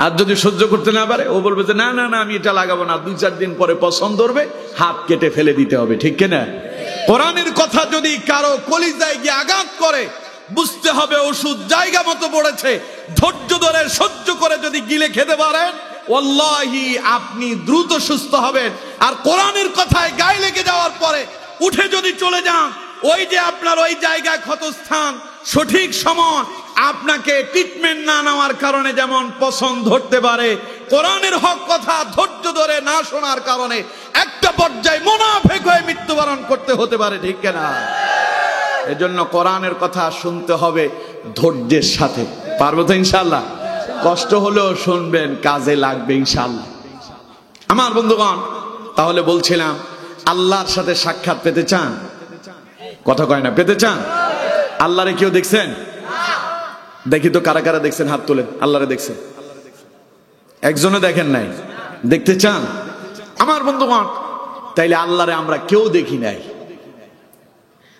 আর যদি সহ্য করতে না পারে ও বলবে যে না না না আমি এটা লাগাবো না, 2-4 দিন পরে পছন্দ হবে, হাত কেটে ফেলে দিতে হবে। ঠিক কিনা? কোরআনের কথা যদি কারো কলিজায় গিয়ে আঘাত করে বুঝতে হবে ওষুধ জায়গা মতো পড়েছে। ধৈর্য ধরে সহ্য করে যদি গিলে খেতে পারেন ওয়াল্লাহি আপনি দ্রুত সুস্থ হবেন। আর কোরআনের কথায় গায়ে লেগে যাওয়ার পরে উঠে যদি চলে যান, ওই যে আপনার ওই জায়গায় ক্ষতস্থান সঠিক সময় আপনাকে ট্রিটমেন্ট না নেওয়ার কারণে যেমন পছন্দ ধরতে পারে, কোরআনের হক কথা ধৈর্য ধরে না শোনার কারণে একটা পর্যায়ে মুনাফিক হয়ে মৃত্যুবরণ করতে হতে পারে। ঠিক কিনা? এজন্য কোরআনের কথা শুনতে হবে ধৈর্যের সাথে। পারবো তো ইনশাআল্লাহ? কষ্ট হলেও শুনবেন, কাজে লাগবে ইনশাআল্লাহ। আমার বন্ধুগণ, তাহলে বলছিলাম আল্লাহর সাথে সাক্ষাৎ পেতে চান? কথা কয় না, পেতে চান? আল্লাহরে কেউ দেখছেন? দেখি তো কারা কারা দেখছেন, হাত তোলেন। আল্লাহরে দেখছেন? একজনে দেখেন নাই? দেখতে চান? আমার বন্ধুগণ, তাইলে আল্লাহরে আমরা কেউ দেখি নাই।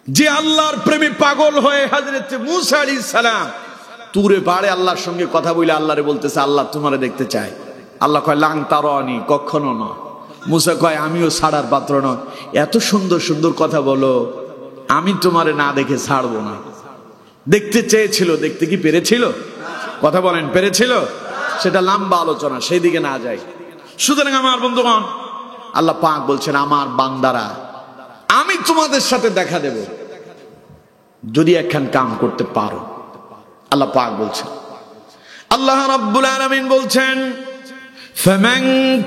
যে আল্লাহর প্রেমে পাগল হয়ে হযরত মূসা আলাইহিস সালাম তুরে পাড়ে আল্লাহর সঙ্গে কথা বলে আল্লাহরে বলতেছে আল্লাহ তোমারে দেখতে চাই। আল্লাহ কয় লাং তারানি, কখনো না। মূসা কয় আমিও ছাড়ার পাত্র নয়, এত সুন্দর সুন্দর কথা বলো, আমি তোমারে না দেখে ছাড়বো না। দেখতে চেয়েছিল, দেখতে কি পেরেছিল? কথা বলেন, পেরেছিল? সেটা লম্বা আলোচনা, সেই দিকে না যাই। সুতরাং আমার বন্ধুগণ, আল্লাহ পাক বলছেন আমার বান্দারা আমি তোমাদের সাথে দেখা দেব যদি একখান কাম করতে পারো। আল্লাহ পাক বলছেন, আল্লাহ রাব্বুল আলামিন বলছেন ফামান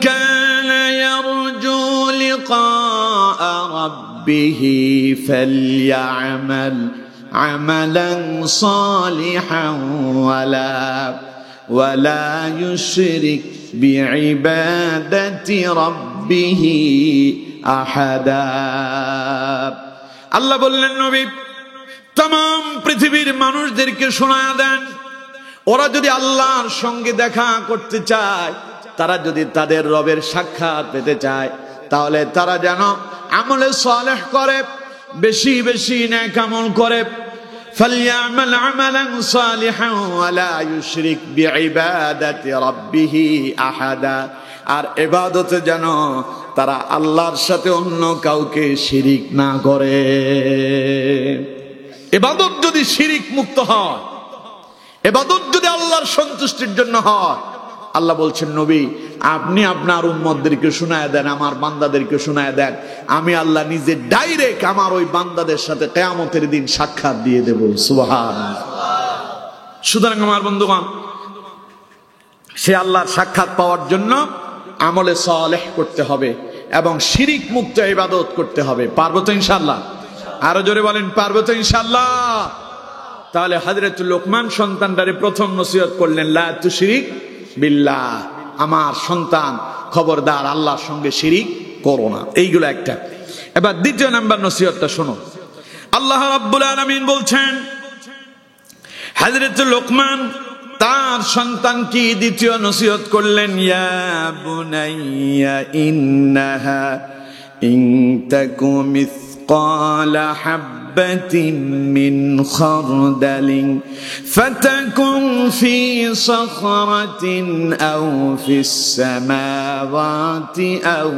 কানা ইয়ারজু লিকাআ রাব্বিহি ফালইআমাল আমালান সালিহান ওয়ালা ইউশরিক বিইবাদাতি রাব্বিহি আহাদা। আল্লাহ বললেন নবী तमाम পৃথিবীর মানুষদেরকে শোনায়া দেন, ওরা যদি আল্লাহর সঙ্গে দেখা করতে চায়, তারা যদি তাদের রবের সাক্ষাৎ পেতে চায়, তাহলে তারা যেন আমলে সালেহ করে, বেশি বেশি নেক আমল করে। ফালইআমাল আমালান সালিহান ওয়ালা ইউশরিক বিইবাদাতি রাব্বিহি আহাদা। আর ইবাদতে যেন তারা আল্লাহর সাথে অন্য কাউকে শিরিক না করে। ইবাদত যদি শিরিক মুক্ত হয়, ইবাদত যদি আল্লাহর সন্তুষ্টির জন্য হয়, আল্লাহ বলছেন নবী আপনি আপনার উম্মতদেরকে শোনায় দেন, আমার বান্দাদেরকে শোনায় দেন, আমি আল্লাহ নিজে ডাইরেক্ট আমার ওই বান্দাদের সাথে কিয়ামতের দিন সাক্ষাৎ দিয়ে দেব। সুবহানাল্লাহ। সুতরাং আমার বন্ধুগণ, সে আল্লাহর সাক্ষাৎ পাওয়ার জন্য আমলে সালেহ করতে হবে এবং শিরিক মুক্ত ইবাদত করতে হবে। পারবো তো ইনশাআল্লাহ? আরো জোরে বলেন, পারবো তো ইনশাআল্লাহ? তাহলে হযরত লোকমান সন্তানটারে প্রথম নসিহত করলেন লা তুশরিক বিল্লাহ, আমার সন্তান খবরদার আল্লাহর সঙ্গে শিরিক করো না। এইগুলো একটা। এবার দ্বিতীয় নাম্বার নসিহতটা শোনো। আল্লাহ রাব্বুল আলামিন বলছেন হযরত লোকমান তার সন্তানকে দ্বিতীয় নসিহত করলেন ইয়া বুনাইয়া ইন্নাহা ইন তাকু মিসকালা হাববাতিন মিন খারদালিন ফাতাকুন ফি সাখরাতিন আও ফিস সামাওয়াতি আও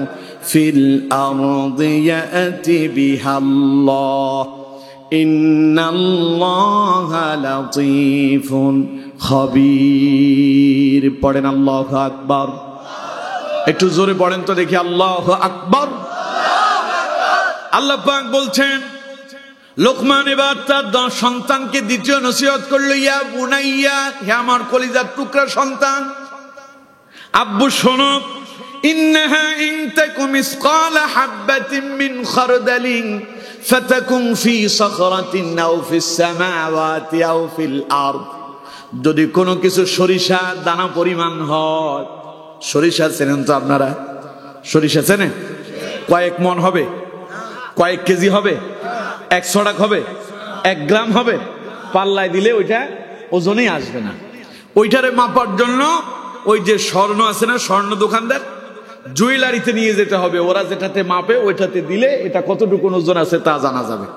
ফিল আরদি ইয়াতি বিহাল্লাহ ইন্নাল্লাহা লাতীফুন খবীর। পড়েন আল্লাহু আকবার। একটু জোরে পড়েন তো দেখি, আল্লাহু আকবার। আল্লাহ পাক বলছেন লোকমান এবার তার সন্তানকে দ্বিতীয় নসিহত করলো ইয়া বুনাইয়া, হে আমার কলিজার টুকরা সন্তান, আব্বু শোনো, ইন্নাহা ইন তাকু মিসকালা হাববাতিন মিন খারদালিন ফাতাকুন ফি সাখরাতিন আও ফিস সামাওয়াতি আও ফিল আরদ। যদি কোনো কিছু সরিষা দানা পরিমাণ হয়, সরিষা চেনেন তো আপনারা? সরিষা চেনেন? কয়েক মন হবে? কয়েক কেজি হবে? 100 টাকা হবে? 1 গ্রাম হবে? পাল্লায় দিলে ওইটা ওজনেই আসবে না। ওইটারে মাপার জন্য ওই যে স্বর্ণ আছে না, স্বর্ণ দোকানদার, জুয়েলারিতে নিয়ে যেতে হবে। ওরা যেটাতে মাপে ওইটাতে দিলে এটা কতটুকু ওজন আছে তা জানা যাবে।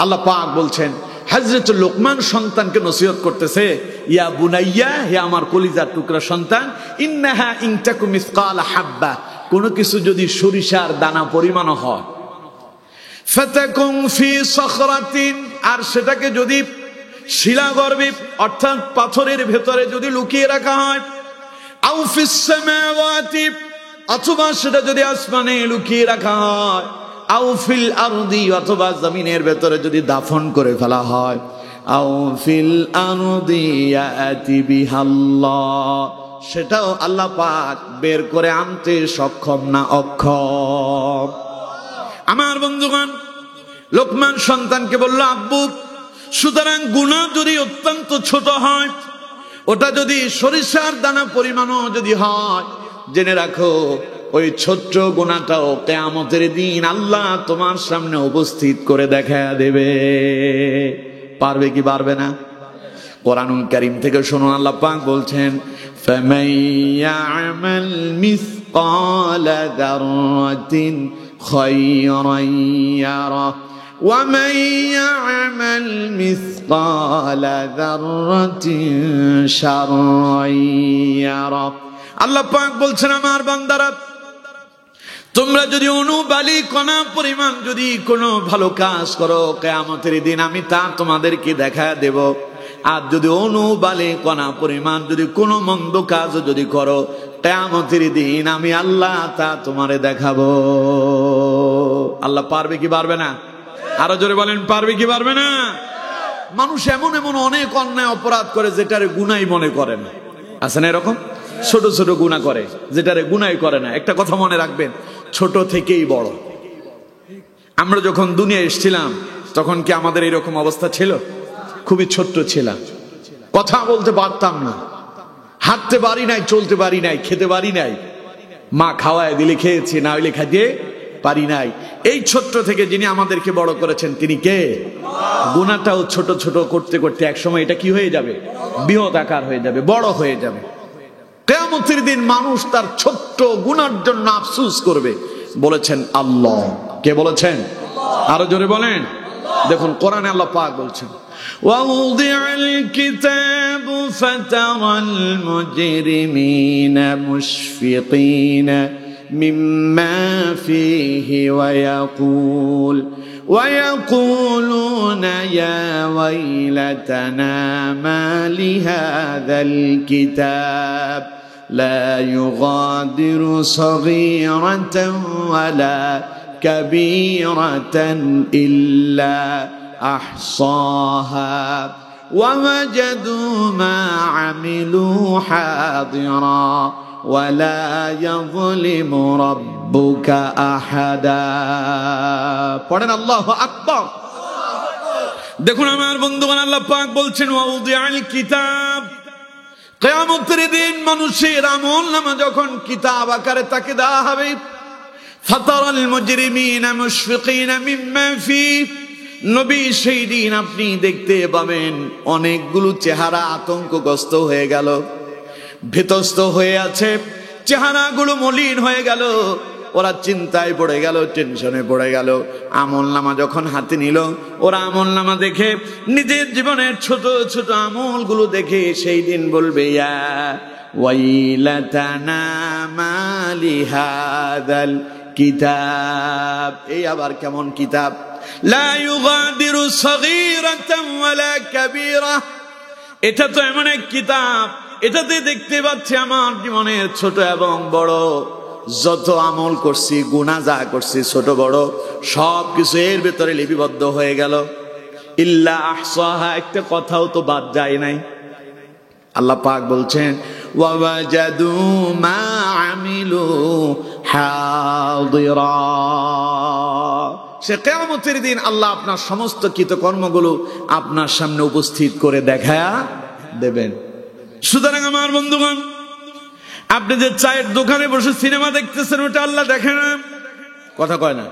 আল্লাহ পাক বলছেন হযরত লোকমান সন্তানকে নসিহত করতেছে, ইয়া বুনাইয়া, হে আমার কলিজার টুকরা সন্তান, ইন্নাহা ইন তাকু মিসকাল হাব্বা, কোন কিছু যদি সরিষার দানা পরিমাণ হয়, ফাতাকুম ফি সখরাতিন, আর সেটাকে যদি শিলাগর্ভে অর্থাৎ পাথরের ভেতরে যদি লুকিয়ে রাখা হয়, আও ফিস সামাওয়াতি, অথবা সেটা যদি আসমানে লুকিয়ে রাখা হয়, আও ফিল আরদি, অথবা জমিনের ভেতরে যদি দাফন করে ফেলা হয়, আও ফিল আরদি ইয়াতি বিহাল্লাহ, সেটাও আল্লাহ পাক বের করে আনতে সক্ষম না অক্ষম। আমার বন্ধুগণ, লোকমান সন্তানকে বলল, আব্বু, সুতরাং গুনাহ যদি অত্যন্ত ছোট হয়, ওটা যদি সরিষার দানা পরিমাণও যদি হয়, জেনে রাখো ওই ছোট্ট গুনাহটাও কিয়ামতের দিন আল্লাহ তোমার সামনে উপস্থিত করে দেখা দেবে। পারবে কি পারবে না? কোরআনুল কারীম থেকে শুনুন, আল্লাহ পাক বলছেন, ফামান ইয়ামাল মিসকালা যাররাতিন খায়রান ইয়ারা ওয়া মান ইয়ামাল মিসকালা যাররাতিন শাররান ইয়ারা। আল্লাহ পাক বলছেন, আমার বান্দারা, তোমরা যদি অনুবালি কণা পরিমাণ যদি কোনো ভালো কাজ করো, কিয়ামতের দিন আমি তা তোমাদেরকে দেখা দেব। আর যদি অনুবালি কণা পরিমাণ যদি কোনো মন্দ কাজ যদি করো, কিয়ামতের দিন আমি আল্লাহ তা তোমারে দেখাবো। আল্লাহ পারবে কি পারবে না? আরো জোরে বলেন, পারবে কি পারবে না? মানুষ এমন এমন অনেক অন্যায় অপরাধ করে যেটারে গুনাই মনে করে না, আছে না এরকম? ছোট ছোট গুনাহ করে যেটারে গুনাই করে না। একটা কথা মনে রাখবেন, ছোট থেকেই বড়। আমরা যখন দুনিয়া এসেছিলাম তখন কি আমাদের এরকম অবস্থা ছিল? খুবই ছোট্ট ছিলাম, কথা বলতে পারতাম না, হাঁটতে পারি নাই, চলতে পারি নাই, খেতে পারি নাই। মা খাওয়ায় দিলে খেয়েছি, না হইলে খাইতে পারি নাই। এই ছোট্ট থেকে যিনি আমাদেরকে বড় করেছেন তিনি কে? গুনাহটাও ছোট ছোট করতে করতে একসময় এটা কি হয়ে যাবে? বৃহৎ আকার হয়ে যাবে, বড় হয়ে যাবে। কিয়ামতের দিন মানুষ তার ছোট্ট গুনার জন্য আফসোস করবে। বলেছেন আল্লাহ। কে বলেছেন? আরো জোরে বলেন। দেখুন কোরআনে আল্লাহ পাক বলছেন, ওয়াউদিআল কিতাবু ফাতারাল মুজরিমিনা মুশফিকিনা মিম্মা ফীহি ওয়ায়াকুলুনা ইয়া ওয়াইলাতানা মা লিহাযাল কিতাব لا يغادر صغيرة ولا كبيرة إلا أحصاها ووجدوا ما عملوا حاضرا ولا يظلم ربك أحدا। পড়েন আল্লাহু আকবার। দেখুন আমার বন্ধুগণ, আল্লাহ পাক বলছেন, ওয়াউদিআল কিতাব, কিয়ামতের দিন মানুষের আমলনামা যখন কিতাব আকারে তাকে দেওয়া হবে, ফাতারাল মুজরিমিনা মুশফিকিনা মিম্মা ফি, নবী সেই দিন আপনি দেখতে পাবেন অনেকগুলো চেহারা আতঙ্কগ্রস্ত হয়ে গেল, ভীতস্ত হয়ে আছে, চেহারাগুলো মলিন হয়ে গেল, ওরা চিন্তায় পড়ে গেল, টেনশনে পড়ে গেল। আমলনামা যখন হাতে নিল, ওরা আমলনামা দেখে নিজের জীবনের ছোট ছোট আমলগুলো দেখে সেই দিন বলবে, ইয়া ওয়াইলাতানা মা লিহাযাল কিতাব, এই আবার কেমন কিতাব, লা ইউগাদিরু সাগীরাতান ওয়ালা কাবীরা, এটা তো এমন এক কিতাব, এটাতে দেখতে পাচ্ছি আমার জীবনের ছোট এবং বড় যত আমল করছি, গুনাহ যা করছি ছোট বড় সব কিছু এর ভেতরে লিপিবদ্ধ হয়ে গেল। ইল্লা আহসাহা, একটা কথাও তো বাদ যায় নাই। আল্লাহ পাক বলছেন, ওয়াওয়াজাদু মা আমিলু হাদিরা, সে কিয়ামতের দিন আল্লাহ আপনার সমস্ত কৃতকর্মগুলো আপনার সামনে উপস্থিত করে দেখা দেবেন। সুতরাং আমার বন্ধুগণ, আপনি যে চায়ের দোকানে বসে সিনেমা দেখতেছেন ওটা আল্লাহ দেখে না? কথা কয় না?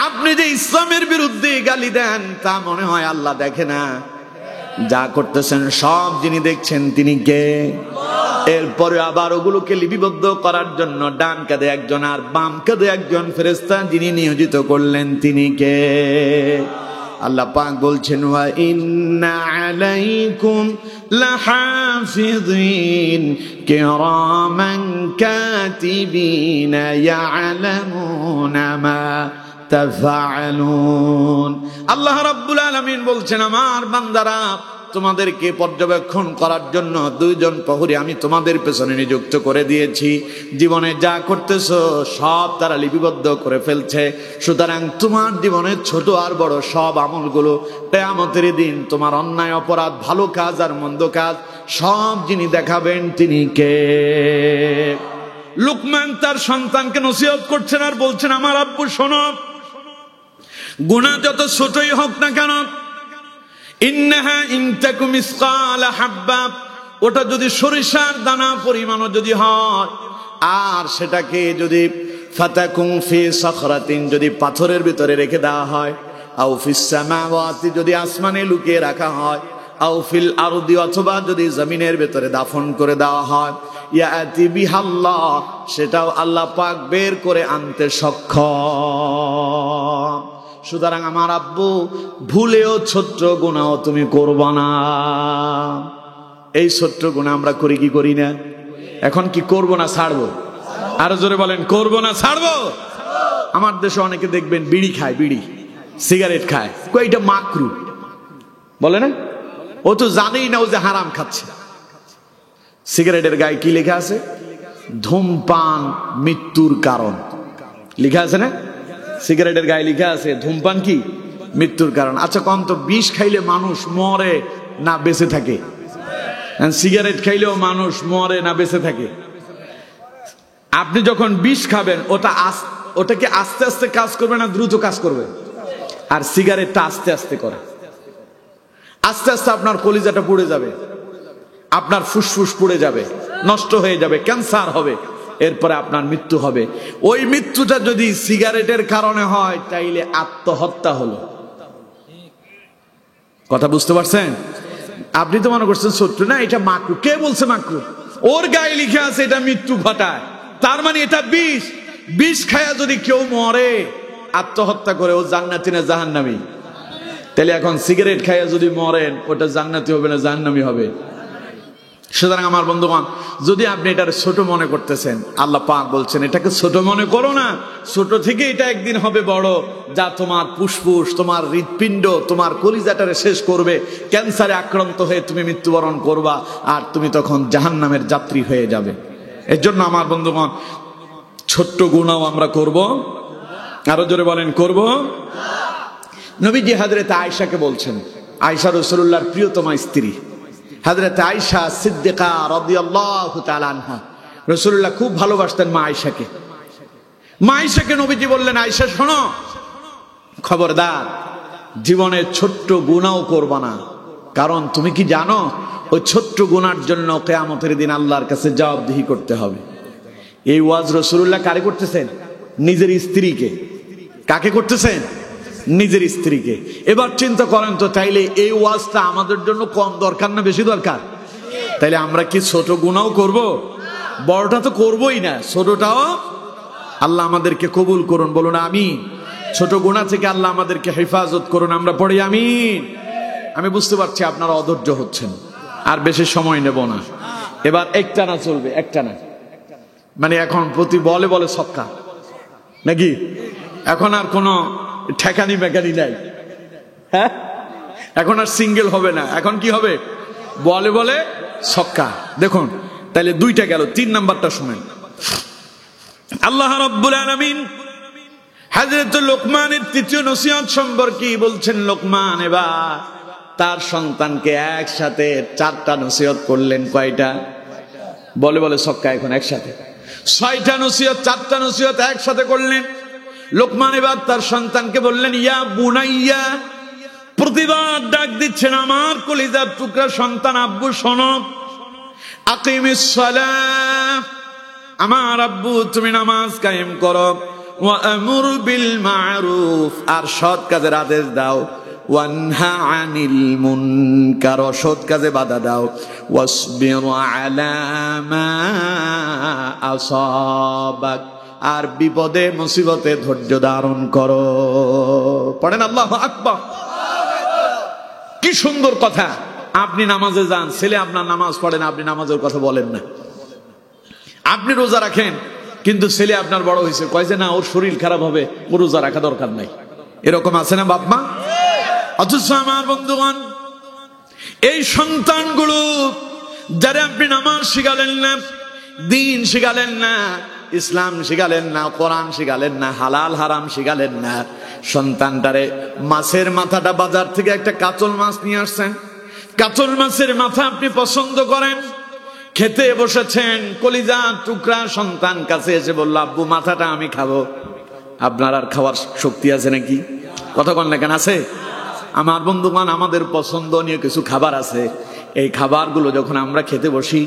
আপনি যে ইসলামের বিরুদ্ধে গালি দেন তা মনে হয় আল্লাহ দেখে না? যা করতেছেন সব যিনি দেখছেন তিনি কে? এরপরে আবার ওগুলোকে লিপিবদ্ধ করার জন্য ডান কাঁধে একজন আর বাম কাঁধে একজন ফেরেশতা যিনি নিয়োজিত করলেন তিনি কে? আল্লাহ পাক বলছেন ওয়া ইন্না আলাইকুম লাহাফিযিন কিরামান কাতিবিনা ইয়ালামুনা মা তাফআলুন। আল্লাহ রাব্বুল আলামিন বলছেন আমার বান্দারা তোমাদেরকে পর্যবেক্ষণ করার জন্য দুইজন প্রহরী আমি তোমাদের পেছনে নিযুক্ত করে দিয়েছি। জীবনে যা করতেছো সব তারা লিপিবদ্ধ করে ফেলছে। সুতরাং তোমার জীবনের ছোট আর বড় সব আমলগুলো কিয়ামতের দিন তোমার অন্যায় অপরাধ ভালো কাজ আর মন্দ কাজ সব যিনি দেখাবেন তিনি কে? লুকমান তার সন্তানকে নসিহত করছেন আর বলছেন আমার আব্বু শোনো, গুনাহ যত ছোটই হোক না কেন, ইন্নাহা ইন তাকু মিসকালা হাব্বা, ওটা যদি সরিষার দানা পরিমাণও যদি হয়, আর সেটাকে যদি ফাতাকুম ফি সাখরাতিন যদি পাথরের ভিতরে রেখে দেওয়া হয়, আও ফিস সামাওয়াতি যদি আসমানে লুকিয়ে রাখা হয়, আও ফিল আরদি অথবা যদি জমিনের ভিতরে দাফন করে দেওয়া হয়, ইয়াতি বিহাল্লাহ সেটাও আল্লাহ পাক বের করে আনতে সক্ষম। সুতরাং আমার আব্বু ভুলেও ছোট্ট গুনাহ তুমি করবা না। এই ছোট্ট গুনাহ আমরা করি কি করি না? এখন কি করব না ছাড়বো? আরো জোরে বলেন, করব না ছাড়বো? আমার দেশে অনেকে দেখবেন বিড়ি খায়, বিড়ি সিগারেট খায়, কয়টা মাকরু বলে না, ও তো জানেই না ও যে হারাম খাচ্ছে। সিগারেটের গায়ে কি লেখা আছে? ধূমপান মৃত্যুর কারণ লেখা আছে না? সিগারেটের গায়ে লেখা আছে ধূমপান কি মৃত্যুর কারণ। আচ্ছা কম তো, বিষ খাইলে মানুষ মরে না বেঁচে থাকে? সিগারেট খাইলেও মানুষ মরে না বেঁচে থাকে? আপনি যখন বিষ খাবেন ওটা কি আস্তে আস্তে কাজ করবে না দ্রুত কাজ করবে? আর সিগারেটটা আস্তে আস্তে করে। আস্তে আস্তে আপনার কলিজাটা পুড়ে যাবে, আপনার ফুসফুস পুড়ে যাবে, নষ্ট হয়ে যাবে, ক্যান্সার হবে, এরপরে আপনার মৃত্যু হবে। ওই মৃত্যুটা যদি সিগারেটের কারণে হয় তাইলে আত্মহত্যা হলো। কথা বুঝতে পারছেন? আপনি তো মনে করছেন ছোট্ট না, এটা মাকরু। কে বলছে মাকরু? ওর গায়ে লিখে আছে এটা মৃত্যু ঘটায়, তার মানে এটা বিষ। বিষ খায়া যদি কেউ মরে আত্মহত্যা করে, ও জান্নাতি না জাহান্নামী? তাহলে এখন সিগারেট খাইয়া যদি মরেন ওটা জান্নাতি হবে না জাহান্নামী হবে? সুতরাং আমার বন্ধুগণ, যদি আপনি এটার ছোট মনে করতেছেন, আল্লাহ পাক বলছেন এটাকে ছোট মনে করো না। ছোট থেকে এটা একদিন হবে বড়, যা তোমার ফুসফুস, তোমার হৃৎপিণ্ড, তোমার কলিজাটারে শেষ করবে। ক্যান্সারে আক্রান্ত হয়ে তুমি মৃত্যুবরণ করবা, আর তুমি তখন জাহান্নামের যাত্রী হয়ে যাবে। এর জন্য আমার বন্ধুগণ, ছোট্ট গুনাহ আমরা করব। আরো জোরে বলেন, করব। নবীজি হযরত আয়েশাকে বলছেন, আয়েশা রাসূলুল্লাহর প্রিয়তমা স্ত্রী হযরত আয়েশা সিদ্দিকা রাদিয়াল্লাহু তাআলা আনহা, রাসূলুল্লাহ খুব ভালোবাসতেন মা আয়েশাকে। মা আয়েশাকে নবীজি বললেন, আয়েশা শোনো, খবরদার জীবনে ছোট্ট গুনাহ করবা না। কারণ তুমি কি জানো ওই ছোট্ট গুনার জন্য কিয়ামতের দিন আল্লাহর কাছে জবাবদিহি করতে হবে। এই ওয়াজ রাসূলুল্লাহ কারে করতেছেন? নিজের স্ত্রীকে। কাকে করতেছেন? নিজের স্ত্রীকে। এবার চিন্তা করেন তো, তাইলে এই ওয়াজটা আমাদের জন্য কম দরকার না বেশি দরকার? তাইলে আমরা কি ছোট গুনাহ করব? বড়টা তো করবই না, ছোটটাও আল্লাহ আমাদেরকে কবুল করুন, বলুন আমিন। ছোট গুনাহ থেকে আল্লাহ আমাদেরকে হেফাজত করুন, আমরা পড়ি আমিন। আমি বুঝতে পারছি আপনারা অধৈর্য হচ্ছেন, আর বেশি সময় নেব না। এবার একটা না চলবে, একটা না, মানে এখন প্রতি বলে বলে ছক্কা নাকি? এখন আর কোনো ঠেকানি মেকানি নাই, হ্যাঁ? এখন আর সিঙ্গেল হবে না, এখন কি হবে? বলে বলে ছক্কা। দেখুন তাহলে দুইটা গেল, 3 নাম্বারটা শুনেন। আল্লাহ রাব্বুল আলামিন হযরত লোকমানের তৃতীয় নসিহত সম্পর্কে বলছেন। লোকমান এবার তার সন্তানকে একসাথে 4টা নসিহত করলেন। কয়টা? বলে বলে ছক্কা। এখন একসাথে 6টা নসিহত, 4টা নসিহত একসাথে করলেন। লোকমান এবার তার সন্তানকে বললেন, ইয়া বুনাইয়া, প্রতিবার ডাক দিচ্ছেন আমার কলিজার টুকরা সন্তান, আব্বু শোনো, আকিমিস সালাহ, আমার আব্বু তুমি নামাজ কায়েম করো, ওয়া আমুর বিল মারুফ, আর সৎ কাজের আদেশ দাও, ওয়ানহা আনিল মুনকার, অসৎ কাজে বাধা দাও, ওয়াসবির আলা মা আসাবাক, আর বিপদে মুসিবতে ধৈর্য ধারণ করো। পড়েন আল্লাহু আকবার। কি সুন্দর কথা। আপনি নামাজে যান, ছেলে আপনার নামাজ পড়েন, আপনি নামাজের কথা বলেন না। আপনি রোজা রাখেন, কিন্তু ছেলে আপনার বড় হয়েছে, কয় যে না ওর শরীর খারাপ হবে, ও রোজা রাখা দরকার নাই। এরকম আছে না বাপ মা? অথচ আমার বন্ধুগণ, এই সন্তানগুলো যারা আপনি নামাজ শিখালেন না, দিন শিখালেন না, ইসলাম শিখালেন না, কোরআন শিখালেন না, হালাল হারাম শিখালেন না, সন্তানটারে মাছের মাথাটা বাজার থেকে একটা কাতল মাছ নিয়ে আসছেন, কাতল মাছের মাথা আপনি পছন্দ করেন, খেতে বসেছেন, কলিজা টুকরা সন্তান কাছে এসে বলল আব্বু মাথাটা আমি খাবো। আপনার আর খাওয়ার শক্তি আছে নাকি? কথা বল না কেন? আছে? আমার বন্ধুগণ, আমাদের পছন্দনীয় কিছু খাবার আছে, এই খাবারগুলো যখন আমরা খেতে বসি,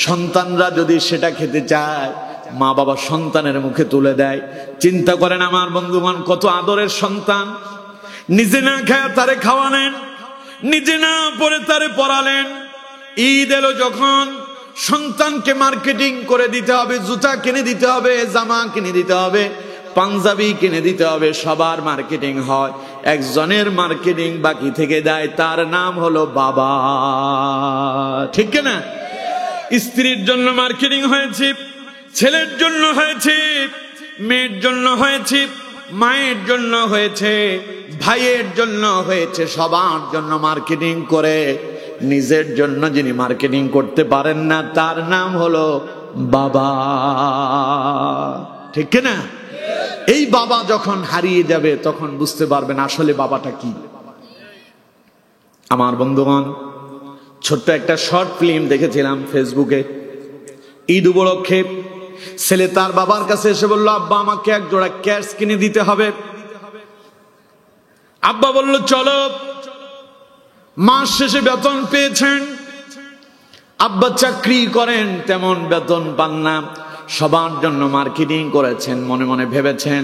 সন্তানরা যদি সেটা খেতে চায়, মা বাবা সন্তানের মুখে তুলে দেয়। চিন্তা করেন আমার বন্ধুগণ, কত আদরের সন্তান, নিজে না খায় তারে খাওয়ালেন, নিজে না পড়ে তারে পড়ালেন। ঈদ এলো যখন, সন্তানকে মার্কেটিং করে দিতে হবে, জুতা কিনে দিতে হবে, জামা কিনে দিতে হবে, পাঞ্জাবি কিনে দিতে হবে, সবার মার্কেটিং হয়, একজনের মার্কেটিং বাকি থেকে দেয়, তার নাম হলো বাবা। ঠিক না? স্ত্রীর জন্য মার্কেটিং হয়েছে, ছেলের জন্য হয়েছে, মেয়ের জন্য হয়েছে, মায়ের জন্য হয়েছে, ভাইয়ের জন্য হয়েছে, সবার জন্য মার্কেটিং করে নিজের জন্য যিনি মার্কেটিং করতে পারেন না, তার নাম হলো বাবা। ঠিক না? এই বাবা যখন হারিয়ে যাবে তখন বুঝতে পারবেন আসলে বাবাটা কি। আমার বন্ধুগণ, ছোট্ট একটা শর্ট ফিল্ম দেখেছিলাম ফেসবুকে। ঈদ উপলক্ষে ছেলে তার বাবার কাছে এসে বলল আব্বা আমাকে এক জোড়া ক্যাটস কিনে দিতে হবে। আব্বা বলল চলো। মাস শেষে বেতন পেয়েছেন, আব্বা চাকরি করেন, তেমন বেতন পান না, সবার জন্য মার্কেটিং করেছেন, মনে মনে ভেবেছেন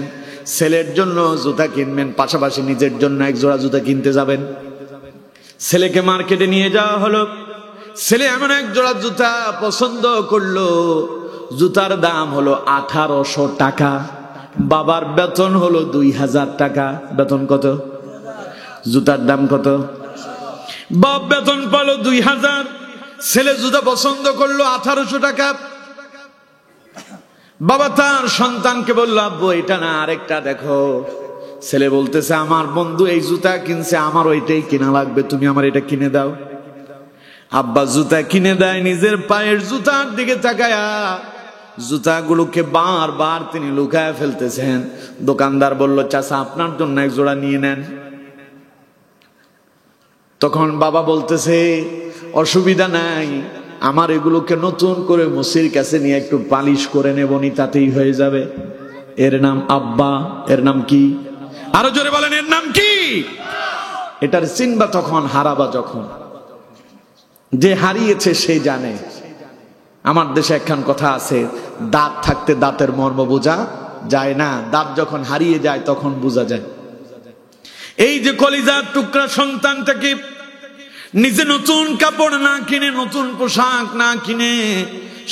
ছেলের জন্য জুতা কিনবেন, পাশাপাশি নিজের জন্য এক জোড়া জুতা কিনতে যাবেন। ছেলেকে মার্কেটে নিয়ে যাওয়া হলো, ছেলে এমন এক জোড়া জুতা পছন্দ করলো, জুতার দাম হলো 1800 টাকা, বাবার বেতন হলো 2000 টাকা। বেতন কত? জুতার দাম কত? বাপ বেতন পালো 2000, ছেলে জুতা পছন্দ করলো 1800 টাকা। বাবা তার সন্তানকে বলল আব্বু এটা না আরেকটা দেখো। ছেলে বলতেছে আমার বন্ধু এই জুতা কিনছে, আমার ওইটাই কিনা লাগবে, তুমি আমার এটা কিনে দাও। আব্বা জুতা কিনে দেয়, নিজের পায়ের জুতার দিকে তাকায়া জুতাগুলোকে বারবার তিনি লুকায় ফেলতেছেন। দোকানদার বলল চাচা আপনার জন্য এক জোড়া নিয়ে নেন। তখন বাবা বলতেছে অসুবিধা নাই, আমার এগুলোকে নতুন করে মুসির কাছে নিয়ে একটু পালিশ করে নেবনি, তাতেই হয়ে যাবে। এর নাম আব্বা। এর নাম কি? আরো জোরে বলেন, এর নাম কি? এটার চিনবা তখন, হারাবা যখন। যে হারিয়েছে সে জানে। আমার দেশে একখান কথা আছে, দাঁত থাকতে দাঁতের মর্ম বোঝা যায় না, দাঁত যখন হারিয়ে যায় তখন বোঝা যায়। এই যে কলিজার টুকরা সন্তানটাকে নিজে নতুন কাপড় না কিনে, নতুন পোশাক না কিনে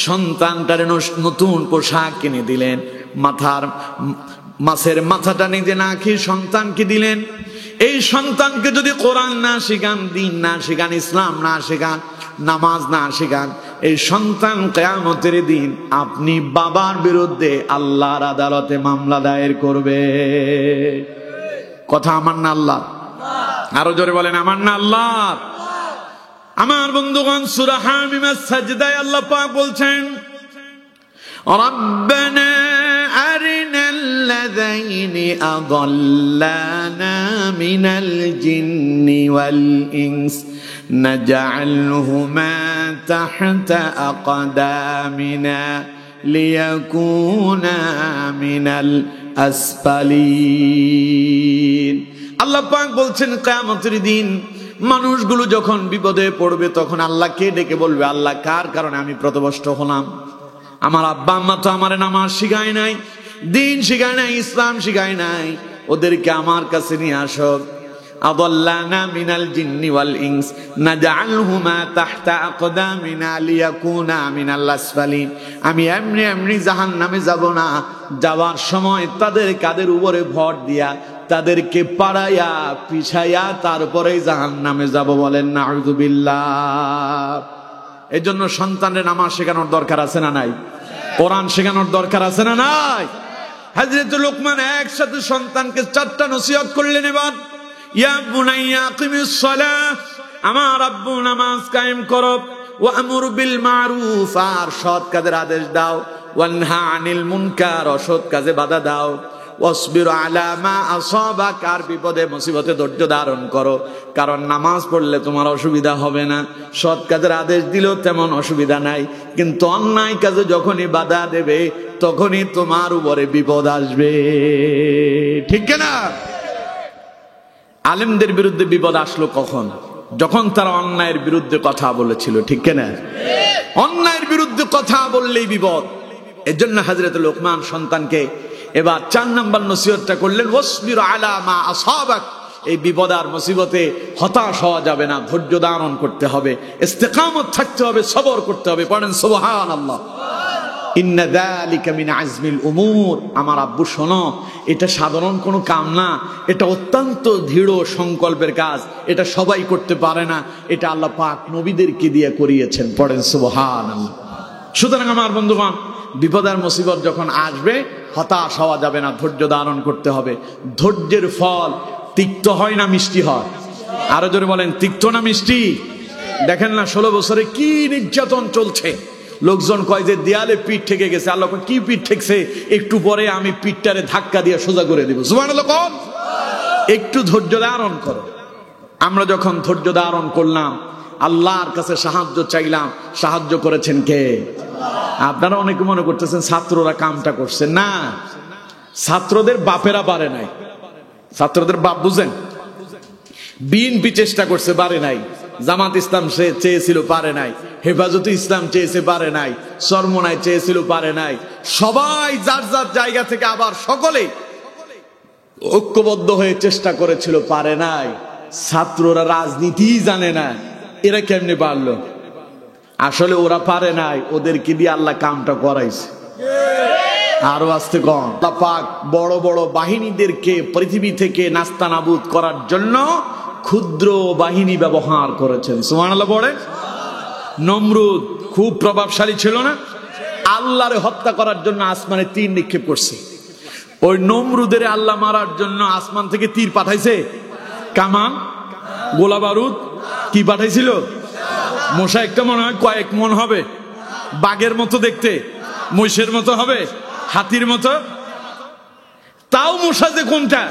সন্তানটারে নতুন পোশাক কিনে দিলেন, মাছের মাথাটা নিজে না খেয়ে সন্তানকে দিলেন। এই সন্তানকে যদি কোরআন না শিখান, দিন না শিখান, ইসলাম না শিখান, নামাজ না শিখান, এই সন্তান কিয়ামতের দিন আপনি বাবার বিরুদ্ধে আল্লাহর আদালতে মামলা দায়ের করবে। কথা আমার না আল্লাহ? আরো জোরে বলেন আমার না আল্লাহ? আমার বন্ধুগণ, সূরা হামিমের সাজদায় আল্লাহ পাক বলছেন রব্বানা আরিনাল্লাযাইনি আযাল্লানা মিনাল জিন্নি ওয়াল ইনস নাজআলহুমা তাহতা আকদামিনা লিয়াকুনা মিনাল আসফালিন। আল্লাহ পাক বলছেন কিয়ামতের দিন মানুষগুলো যখন বিপদে পড়বে তখন আল্লাহকে ডেকে বলবে আল্লাহ কার কারণে আমি পথভ্রষ্ট হলাম? আমার আব্বা আম্মা তো আমার নামাজ শিখায় নাই, দিন শিখায় নাই, ইসলাম শিখায় নাই, ওদেরকে আমার কাছে নিয়ে আসো। আযাল্লানা মিনাল জিন্নি ওয়াল ইনস নাজআলহুমা তাহতা আকদামিনা লিয়াকুনা মিনাল আসফালিন। আমি এমনি এমনি জাহান্নামে যাব না, যাওয়ার সময় তাদের কাদের উপরে ভর দিয়া তাদেরকে পাড়াইয়া পিছাইয়া তারপরেই জাহান্নামে যাব, বলেন নাউযুবিল্লাহ। এই জন্য সন্তানের নামাজ শেখানোর দরকার আছে না নাই? কোরআন শেখানোর দরকার আছে না নাই? হযরত লোকমান একসাথে সন্তানকে 4টা নসিহত করলেন। এবার ইয়া বুনাইয়া আকিমিস সালাহ, আমার আব্বু নামাজ কায়েম করো, ওয়ামুর বিল মারুফ, আর সৎ কাজের আদেশ দাও, ওয়ানহা আনিল মুনকার, অসৎ কাজে বাধা দাও, ওয়াসবির আলা মা আসাবাক, আর বিপদে মুসিবতে ধৈর্য ধারণ করো, কারণ নামাজ পড়লে তোমার অসুবিধা হবে না, সৎ কাজের আদেশ দিলেও তেমন অসুবিধা নাই, কিন্তু অন্যায় কাজে যখনই বাধা দেবে তখনই তোমার উপরে বিপদ আসবে, ঠিক না? আলেমদের বিরুদ্ধে বিপদ আসলো কখন? যখন তারা অন্যায়ের বিরুদ্ধে কথা বলেছিল, ঠিক না? অন্যায়ের বিরুদ্ধে কথা বললেই বিপদ। এজন্য হযরত লোকমান সন্তানকে এবার 4 নম্বর নসিহতটা করলেন, ওয়াসবির আলা মা আসাবাক, এই বিপদ আর মুসিবতে হতাশ হওয়া যাবে না, ধৈর্য ধারণ করতে হবে, ইস্তেকামত থাকতে হবে, সবর করতে হবে। পড়েন সুবহানাল্লাহ। ইন্না যালিকা মিন আজমিল উমুর, আমার আব্বু শোনো, এটা সাধারণ কোনো কাম না, এটা অত্যন্ত দৃঢ় সংকল্পের কাজ, এটা সবাই করতে পারে না, এটা আল্লাহ পাক নবীদেরকে দিয়ে করিয়েছেন। পড়েন সুবহানাল্লাহ। সুতরাং আমার বন্ধুগণ, বিপদ আর মুসিবত যখন আসবে হতাশ হওয়া যাবে না, ধৈর্য ধারণ করতে হবে। ধৈর্যের ফল তিক্ত হয় না মিষ্টি হয়? আরো জোরে বলেন, তিক্ত না মিষ্টি? দেখেন না 16 বছরে কি নির্যাতন চলছে। লোকজন কয় যে দেয়ালে পিঠ ঠেকে গেছে, আল্লাহ কি পিঠ ঠেকছে? একটু পরে আমি পিঠটারে ধাক্কা দিয়ে সোজা করে দিব। সুবহানাল্লাহ। একটু ধৈর্য ধারণ করো। আমরা যখন ধৈর্য ধারণ করলাম, আল্লাহর কাছে সাহায্য চাইলাম, সাহায্য করেছেন কে? আপনারা অনেকে মনে করতেছেন ছাত্ররা কামটা করছে, না, ছাত্রদের বাপেরা পারে নাই। ছাত্রদের বাপ বুঝেন, বিএনপি চেষ্টা করছে, পারে নাই। জামাত ইসলাম চেয়েছিল, পারে নাই। হেফাজতে ইসলাম চেয়েছে, পারে নাই। চরমোনাই চেয়েছিল, পারে নাই। সবাই যার যার জায়গা থেকে আবার সকলে ঐক্যবদ্ধ হয়ে চেষ্টা করেছিল, পারে নাই। ছাত্ররা রাজনীতি জানে না, এরা কেমনে পারলো? আসলে ওরা পারে নাই, ওদেরকে দিয়ে আল্লাহ কামটা করাইছে। আরো আসতে কম, আল্লাহ পাক বড় বড় বাহিনীদেরকে পৃথিবী থেকে নাস্তানাবুদ করার জন্য ক্ষুদ্র বাহিনী ব্যবহার করেছেন। সুবহানাল্লাহ। বলে নমরুদ খুব প্রভাবশালী ছিল না? আল্লাহরে হত্যা করার জন্য আসমানে তীর নিক্ষেপ করছে। ওই নমরুদের আল্লাহ মারার জন্য আসমান থেকে তীর পাঠাইছে, কামান, গোলা বারুদ। কি পাঠাইছিল? মশা একটা মনে হয় কয়েক মন হবে, বাঘের মতো দেখতে, মহিষের মতো হবে, হাতির মতো। তাও মশা যে কোনটা?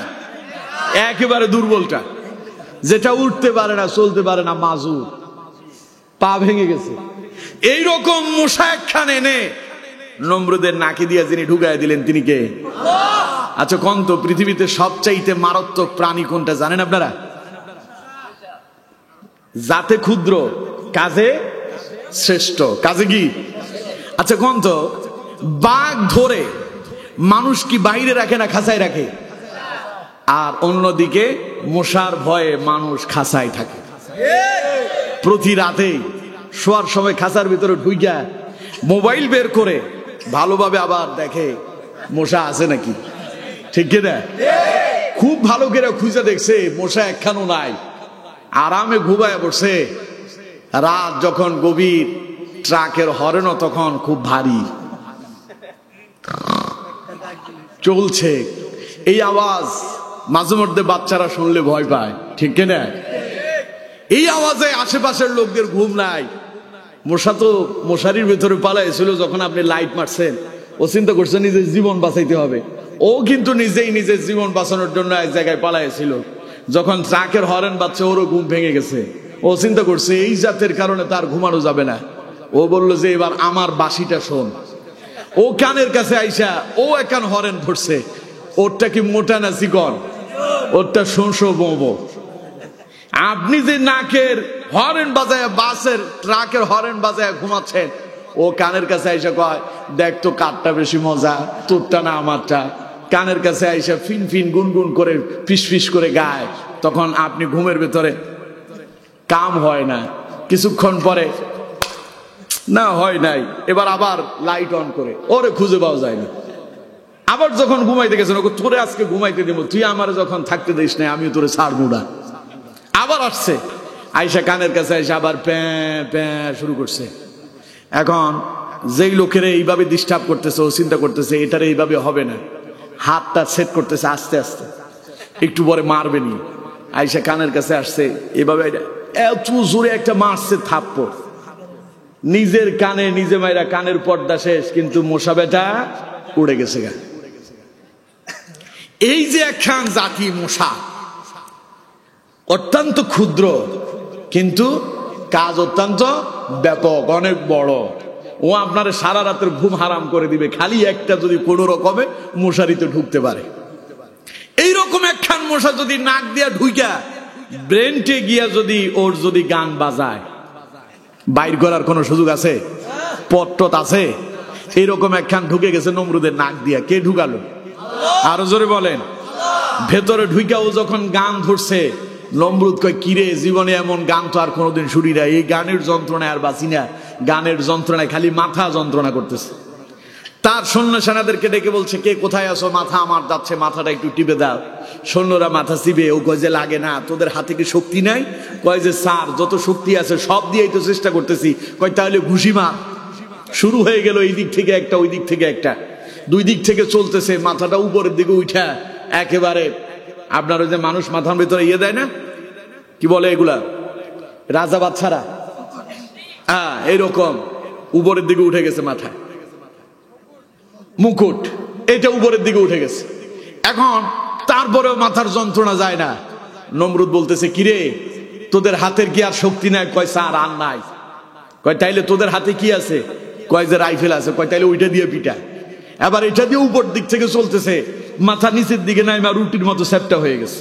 একেবারে দুর্বলটা, যেটা উঠতে পারে না, চলতে পারে না, মাজুর, পা ভেঙে গেছে। এইরকম মশা একখান এনে নমরুদের নাকি দিয়ে যিনি ঢুকাই দিলেন, তিনি কে? আচ্ছা কোন তো পৃথিবীতে সবচাইতে মারাত্মক প্রাণী কোনটা জানেন আপনারা? জাতে ক্ষুদ্র, কাজে শ্রেষ্ঠ। কাজে কি? আচ্ছা কোন তো বাঘ ধরে মানুষ কি বাইরে রাখে না খাঁচায় রাখে? আর অন্যদিকে মশার ভয়ে মানুষ খাঁচায় থাকে। প্রতি রাতে শোয়ার সময় খাঁচার ভিতরে ঢুইয়া মোবাইল বের করে ভালোভাবে আবার দেখে মশা আছে নাকি, ঠিক কিনা? খুব ভালো করে খুঁজে দেখছে, মশা একখানও নাই। আরামে ঘুমায় বসে। রাত যখন গভীর, ট্রাকের হর্নও তখন খুব ভারী চলছে। এই আওয়াজ মাঝে মধ্যে বাচ্চারা শুনলে ভয় পায়, ঠিক কিনা? এই আওয়াজে আশেপাশের লোকদের ঘুম নাই। মশা তো মশারির ভেতরে পালাইছিল। যখন আপনি লাইট মারছেন, ও চিন্তা করছে নিজের জীবন বাঁচাইতে হবে। ও কিন্তু নিজেই নিজের জীবন বাঁচানোর জন্য এক জায়গায় পালাইছিল। যখন ট্রাকের হর্ন বাজছে, ওরও ঘুম ভেঙে গেছে। ও চিন্তা করছে এই জাতের কারণে তার ঘুমানো যাবে না। ও বলল যে এবার আমার বাঁশিটা শোন। ও কানের কাছে আইসা ও একখান হর্ন ধরছে। ওরটা কি মোটা না চিকন? ওরটা শোঁশো বোবো। আপনি যে নাকের হর্ন বাজায়, বাসের ট্রাকের হর্ন বাজায় ঘুমাচ্ছেন, ও কানের কাছে আইসা কয়, দেখ তো কারটা বেশি মজা, তোরটা না আমারটা। কানের কাছে আইসা ফিন ফিন গুনগুন করে ফিস ফিস করে গায়। তখন আপনি ঘুমের ভেতরে কাম হয় না। কিছুক্ষণ পরে না হয় নাই, এবার আবার লাইট অন করে, ওরে খুঁজে পাওয়া যায় না। আবার যখন ঘুমাইতে গেছেন, ওকে তোরে আজকে ঘুমাইতে দেবো, তুই আমার যখন থাকতে দিস না, আমি তোরে ছাড়বো না। আবার আসছে, আয়সা কানের কাছে আয়সা আবার প্যাঁ প্যাঁ শুরু করছে। এখন যেই লোকের এইভাবে ডিস্টার্ব করতেছে, ও চিন্তা করতেছে এটারে এইভাবে হবে না, হাতটা সেট করতেছে আস্তে আস্তে, একটু পরে মারবে নি। আয়সা কানের কাছে আসছে, এভাবে এত জোরে একটা মারছে থাপ্পড়, নিজের কানে নিজে মাইরা কানের পর্দা শেষ, কিন্তু মশা বেটা উড়ে গেছে গা। এই যে একখান জাতি মশা, অত্যন্ত ক্ষুদ্র কিন্তু কাজ অত্যন্ত ব্যাপক, অনেক বড়। ও আপনার সারা রাতের ঘুম হারাম করে দিবে, খালি একটা যদি কোনো রকমে মশারিতে ঢুকতে পারে। এইরকম একখান মশা যদি নাক দিয়া ঢুইকা ব্রেনটে গিয়া যদি ওর যদি গান বাজায়, বাইর করার কোন সুযোগ আছে? পট্টত আছে? এইরকম একখান ঢুকে গেছে নমরুদের নাক দিয়া। কে ঢুকালো? আরো জোরে বলেন। ভেতরে ঢুইকা ও যখন গান ধরছে, নমরুদ কয় কিরে, জীবনে এমন গান তো আর কোনোদিন শুনি না, এই গানের যন্ত্রণায় আর বাঁচি না, গানের যন্ত্রণায় খালি মাথা যন্ত্রণা করতেছে। তার সৈন্য সেনাদেরকে ডেকে বলছে, কে কোথায় আছো, মাথা আমার যাচ্ছে, মাথাটা একটু টিপে দাও। সৈন্যরা মাথা চিবে, ও কয় যে লাগে না, তোদের হাতে কি শক্তি নাই? কয় যে স্যার, যত শক্তি আছে সব দিয়েই তো চেষ্টা করতেছি। কয় তাহলে ঘুষি মার। শুরু হয়ে গেল এই দিক থেকে একটা, ওই দিক থেকে একটা, দুই দিক থেকে চলতেছে। মাথাটা উপরের দিকে উঠা একেবারে আপনার ওই যে মানুষ মাথার ভিতরে ইয়ে দেয় না, কি বলে এগুলা, রাজা বাচ্চারা, হ্যাঁ এইরকম উপরের দিকে উঠে গেছে মাথা, মুকুট এটা উপরের দিকে উঠে গেছে। এখন তারপরেও মাথার যন্ত্রণা যায় না। নমরুদ বলতেছে, কিরে তোদের হাতের কি আর শক্তি নাই? কয় স্যার আর নাই। কয় তাইলে তোদের হাতে কি আছে? কয় যে রাইফেল আছে। কয় তাইলে ওইটা দিয়ে পিটা। এবার এটা দিয়ে উপর দিক থেকে চলতেছে, মাথা নিচের দিকে নাই, মা রুটির মতো সেপটা হয়ে গেছে।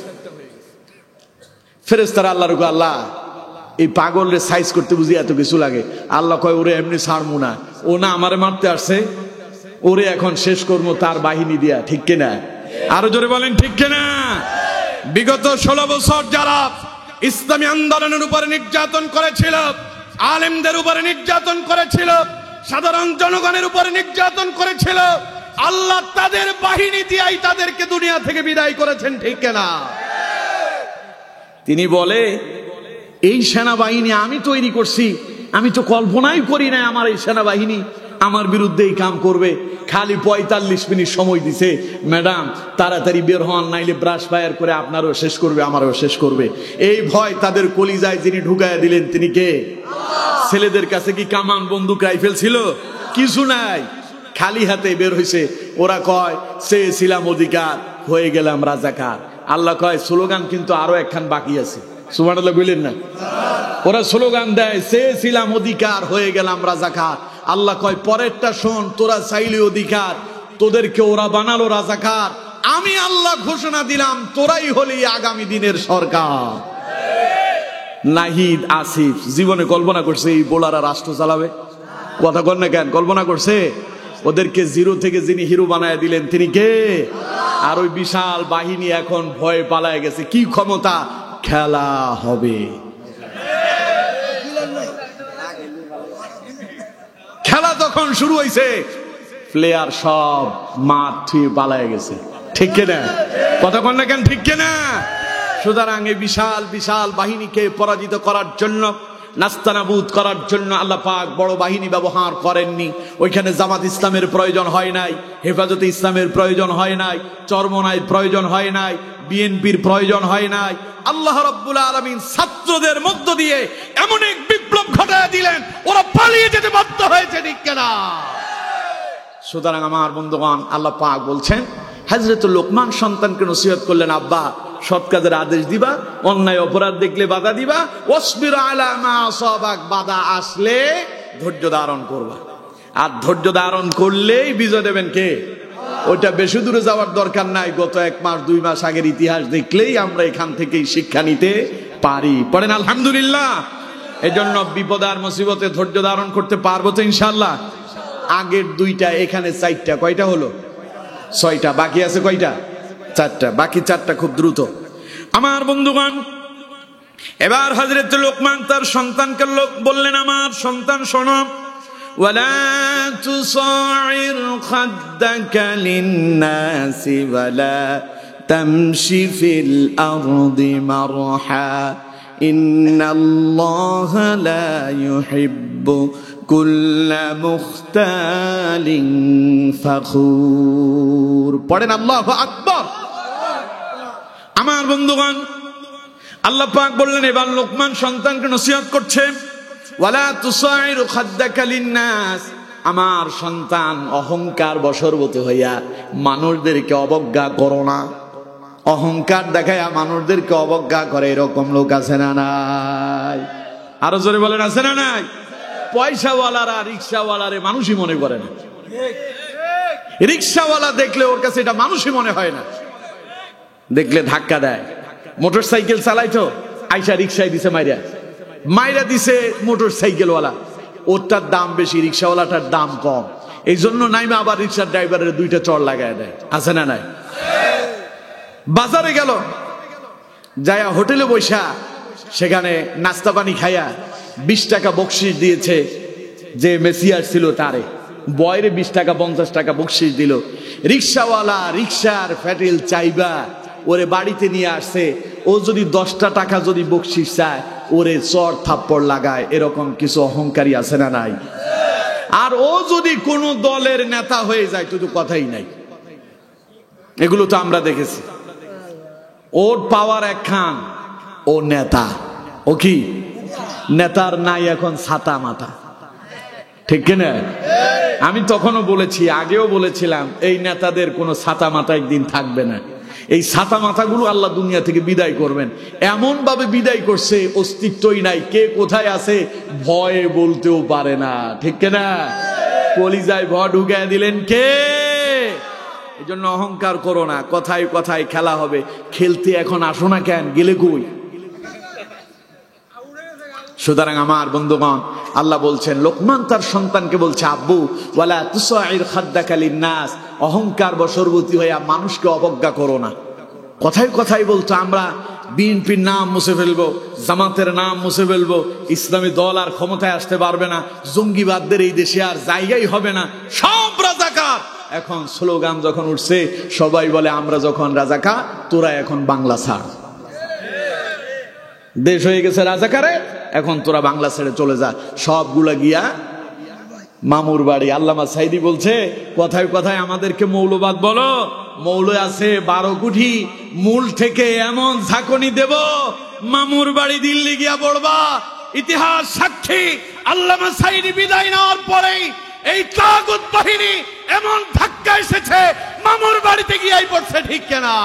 ফেরেশতারা আল্লাহর কয়, আল্লাহ এই পাগলের সাইজ করতে বুঝি এত কিছু লাগে? আল্লাহ কয়, ওরে এমনি ছাড়বো না, ও না আমারে মারতে আসছে, ওরে এখন শেষ করবো তার বাহিনী দিয়া। ঠিক কিনা? আরো জোরে বলেন ঠিক কিনা? বিগত 16 বছর যারা ইসলামী আন্দোলনের উপরে নির্যাতন করেছিল, আলেমদের উপরে নির্যাতন করেছিল, সাধারণ জনগণের উপরে নির্যাতন করেছিল, আল্লাহ তাদের বাহিনী দিয়াই তাদেরকে দুনিয়া থেকে বিদায় করেছেন। ঠিক কিনা? তিনি বলে, এই সেনাবাহিনী আমি তৈরি করছি, আমি তো কল্পনাই করি না আমার এই সেনাবাহিনী আমার বিরুদ্ধে এই কাম করবে। খালি 45 মিনিট সময় দিছে, ম্যাডাম তাড়াতাড়ি বের হন, নাইলে ব্রাশ ফায়ার করে আপনারও শেষ করবে, আমারও শেষ করবে। এই ভয় তাদের কলিজায় যিনি ঢুকাইয়া দিলেন তিনি কে? ছেলেদের কাছে কি কামান, বন্দুক, রাইফেল ছিল? কিছু নাই, খালি হাতে বের হইছে। ওরা কয় চেয়েছিলাম অধিকার, হয়ে গেলাম রাজাকার। আল্লাহ কয় স্লোগান কিন্তু আরো একখান বাকি আছে। সুবহানাল্লাহ বললেন না? ওরা স্লোগান দেয় চেয়েছিলাম অধিকার, হয়ে গেলাম রাজাকার। আল্লাহ কয় পরেরটা শোন, তোরা চাইলে অধিকার, তোদেরকে ওরা বানালো রাজাকার। আমি আল্লাহ ঘোষণা দিলাম তোরাই হলি আগামী দিনের সরকার। নাহিদ আসিফ জীবনে কল্পনা করছে এই বোলারা রাষ্ট্র চালাবে? কথা কন না কেন? কল্পনা করছে? ওদেরকে জিরো থেকে যিনি হিরো বানায় দিলেন তিনি কে? আর ওই বিশাল বাহিনী এখন ভয়ে পালায় গেছে। কি ক্ষমতা? খেলা হবে। খেলা তখন শুরু হয়েছে, প্লেয়ার সব মাঠ থুয়ে পালায় গেছে। ঠিক কিনা? কথা কন না কেন? ঠিক কিনা? সুতরাং এই বিশাল বিশাল বাহিনীকে পরাজিত করার জন্য, নাস্তানাবুদ করার জন্য আল্লাহ পাক বড় বাহিনী ব্যবহার করেননি। ওইখানে জামাত ইসলামের প্রয়োজন হয় নাই, হেফাজতে ইসলামের প্রয়োজন হয় নাই, চরমনায় প্রয়োজন হয় নাই, বিএনপির প্রয়োজন হয় নাই। আল্লাহ রাব্বুল আলামিন ছাত্রদের মধ্য দিয়ে এমন এক বিপ্লব ঘটায় দিলেন, ওরা পালিয়ে যেতে বাধ্য হয়েছে। ঠিক কিনা? সুতরাং আমার বন্ধুগণ, আল্লাহ পাক বলছেন, হযরত লোকমান সন্তানকে নসিহত করলেন, আব্বা সৎ কাজের আদেশ দিবা, অন্যায় অপরাধ দেখলে বাধা দিবা, ওয়াসবির আলা মা আসাবাক, বাধা আসলে ধৈর্য ধারণ করবা। আর ধৈর্য ধারণ করলেই বিজয় দেবেন কে? ওইটা বেশি দূরে যাওয়ার দরকার নাই। গত 1 মাস 2 মাস আগের ইতিহাস দেখলেই আমরা এখান থেকেই শিক্ষা নিতে পারি। পড়েন আলহামদুলিল্লাহ। এজন্য বিপদ আর মুসিবতে ধৈর্য ধারণ করতে পারবো তো ইনশাআল্লাহ। আগের 2টা, এখানে 4টা। কয়টা হলো? 6টা। বাকি আছে কয়টা? 4টা। বাকি 4টা খুব দ্রুত। আমার বন্ধুগণ, এবার হযরত লোকমান তার সন্তানকে বললেন, আমার সন্তান শোনো, ولا تصعر خدك للناس ولا تمشي في الأرض مرحا إن الله لا يحب كل مختال فخور পড়েন আল্লাহু আকবার। আমার বন্ধুগণ, আল্লাহ পাক বললেন এবার লোকমান সন্তানকে নসিহত করছে, ওয়ালা তুসাইরু খাদ্দাকা লিন্নাস, আমার সন্তান অহংকার বশবর্তী হইয়া মানুষদেরকে অবজ্ঞা করো না। অহংকার দেখায়া মানুষদেরকে অবজ্ঞা করে এরকম লোক আছে না নাই? আরো জোরে বলেন, আছে না নাই? পয়সাওয়ালারা রিক্সাওয়ালারে মানুষই মনে করে না। রিক্সাওয়ালা দেখলে ওর কাছে এটা মানুষই মনে হয় না, দেখলে ধাক্কা দেয়। মোটর সাইকেল চালাইতো, আইসা রিক্সায় দিছে মাইরা দিছে মোটর সাইকেলওয়ালা, ওরটার দাম বেশি, রিক্সাওয়ালাটার দাম কম, এই জন্য নাইমা আবার রিক্সার ড্রাইভারের দুইটা চড় লাগায় দেয়, আছে না নাই? বাজারে গেল, যায়া হোটেলে বৈশা সেখানে নাস্তা পানি খাইয়া 20 টাকা বকশিস দিয়েছে যে মেসিয়ার ছিল তারে, বয়রে 20 টাকা 50 টাকা বকশিস দিল। রিক্সাওয়ালা রিক্সার ফ্যাটেল চাইবা ওরে বাড়িতে নিয়ে আসছে, ও যদি 10টা টাকা যদি বকশিস চায় ওরে চড় থাপ্পড় লাগায়, এরকম কিছু অহংকারী আছে না নাই? আর ও যদি কোন দলের নেতা হয়ে যায় তো কথাই নাই, এগুলো তো আমরা দেখেছি। ওর পাওয়ার একখান, ও নেতা, ও কি নেতার নাই এখন ছাতা মাথা, ঠিক কিনা? আমি তখনও বলেছি, আগেও বলেছিলাম, এই নেতাদের কোনো ছাতা মাথা একদিন থাকবে না। এই ছাতা মাথাগুলো আল্লাহ দুনিয়া থেকে বিদায় করবেন, এমন ভাবে বিদায় করছে অস্তিত্বই নাই, কে কোথায় আছে ভয়ে বলতেও পারে না, ঠিক কিনা? কলিজায় ভয় ঢুকায় দিলেন কে? এই জন্য অহংকার করো না, কথায় কথায় খেলা হবে। খেলতে এখন আসো না কেন, গেলে কই? সুতরাং আমার বন্ধুগণ, আল্লাহ বলছেন, লোকমান তার সন্তানকে বলছে, আব্বু ওয়ালা তুসাইর খাদ্দাকা লিন্নাস, অহংকার বশবর্তী হইয়া মানুষকে অবজ্ঞা করো না। কথায় কথায় বলতো আমরা বিএনপির নাম মুছে ফেলবো, জামাতের নাম মুছে ফেলবো, ইসলামী দল আর ক্ষমতায় আসতে পারবে না, জঙ্গিবাদদের এই দেশে আর জায়গাই হবে না, সব রাজাকার। এখন স্লোগান যখন উঠছে সবাই বলে আমরা যখন রাজাকার, তোরা এখন বাংলা ছাড়। দেশ হয়ে গেছে রাজাকারে, এখন তোরা বাংলা ছেড়ে চলে যা, সবগুলা গিয়া মামুর বাড়ি। আল্লামা সাইদি বলছে, কথায় কথায় আমাদেরকে মৌলবাদ বলো, মৌল আছে 12 কোটি, মূল থেকে এমন ঝাঁকুনি দেব, মামুর বাড়ি দিল্লি গিয়া পড়বা। ইতিহাস সাক্ষী, আল্লামা সাইদি বিদায় নেওয়ার পরেই এই তাগুত বাহিনী এমন ধাক্কা এসেছে, মামুর বাড়িতে গিয়াই পড়ছে, ঠিক কিনা?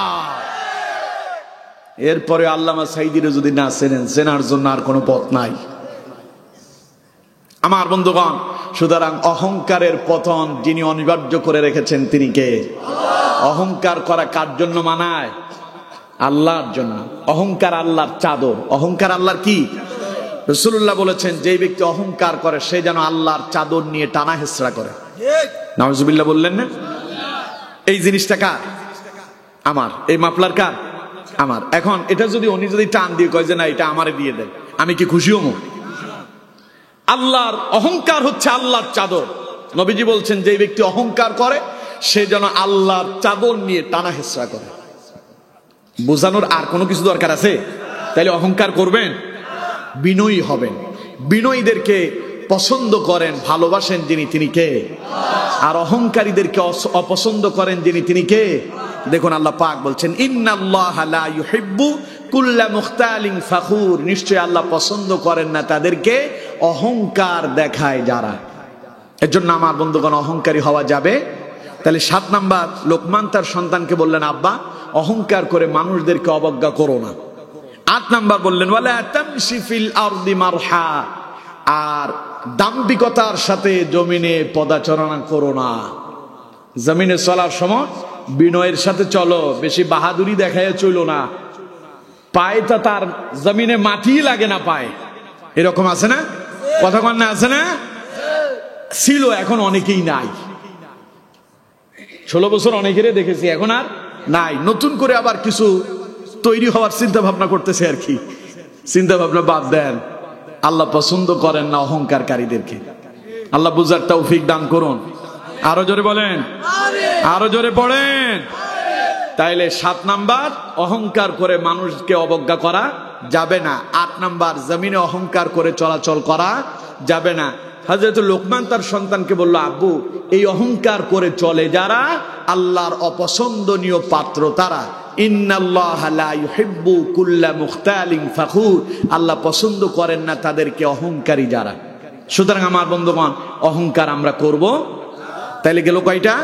এরপরে আল্লামা সাইদিরে যদি না চেনেন, চেনার জন্য আর কোনো পথ নাই আমার বন্ধুগণ। সুতরাং অহংকারের পতন যিনি অনিবার্য করে রেখেছেন তিনি কে? অহংকার করা কার জন্য মানায়? আল্লাহর জন্য। অহংকার আল্লাহর চাদর। অহংকার আল্লাহর কি? রাসূলুল্লাহ বলেছেন, যে ব্যক্তি অহংকার করে সে যেন আল্লাহর চাদর নিয়ে টানা হেসড়া করে। নাউজুবিল্লাহ বললেন না? এই জিনিসটা কার? আমার। এই মাফলার কার? আমার। এখন এটা যদি উনি যদি টান দিয়ে কয় যে না এটা আমারে দিয়ে দেন, আমি কি খুশি হবো? আল্লাহর অহংকার হচ্ছে আল্লাহর চাদর। নবীজি বলছেন, যে ব্যক্তি অহংকার করে সে যেন আল্লাহর চাদর নিয়ে টানা হেসড়া করে। বোঝানোর আর কোনো কিছু দরকার আছে? তাইলে অহংকার করবেন, বিনয়ী হবেন। বিনয়ীদেরকে পছন্দ করেন, ভালোবাসেন যিনি, তিনি কে? আর অহংকারীদেরকে অপছন্দ করেন যিনি, তিনি কে? দেখুন আল্লাহ পাক বলছেন, ইন্নাল্লাহা লা ইউহিব্বু কুল্লা মুখতালিন ফাখুর, নিশ্চয় আল্লাহ পছন্দ করেন না তাদেরকে অহংকার দেখায় যারা। এর জন্য আমার বন্ধুগণ, অহংকারী হওয়া যাবে। তাহলে 7 নাম্বার, লোকমান তার সন্তানকে বললেন, আব্বা অহংকার করে মানুষদেরকে অবজ্ঞা করো না। 8 নাম্বার বললেন, ওয়ালা তামশি ফিল আরদি মারহা, আর দাম্ভিকতার সাথে জমিনে পদাচরণ করো না। জমিনে চলার সময় বিনয়ের সাথে চলো, বেশি বাহাদুরি দেখায় চলো না। পায়ে তো তার জমিনে মাটি লাগে না পায়ে, এরকম আছে না? কথা কন না? আছে না? ছিল, এখন অনেকেই নাই। 16 বছর অনেকেরই দেখেছি, এখন আর নাই। নতুন করে আবার কিছু তৈরি হওয়ার চিন্তা ভাবনা করতেছে আর কি। চিন্তা ভাবনা বাদ দেন, আল্লাহ পছন্দ করেন না অহংকারীদেরকে। আল্লাহ বুঝার তৌফিক দান করুন। আরো জোরে বলেন, আরো জোরে পড়েন। তাইলে 7 নাম্বার, অহংকার করে মানুষকে অবজ্ঞা করা যাবে না। 8 নাম্বার, জমিনে অহংকার করে চলাচল করা যাবে না। হযরত লোকমান তার সন্তানকে বলল, আব্বু, এই অহংকার করে চলে যারা আল্লাহর অপছন্দনীয় পাত্র তারা। ইন্নাল্লাহা লা ইউহিব্বু কুল্লা মুখতালিন ফাখুর, আল্লাহ পছন্দ করেন না তাদেরকে অহংকারী যারা। সুতরাং আমার বন্ধুগণ, অহংকার আমরা করব। তাইলে গেল কয়টা?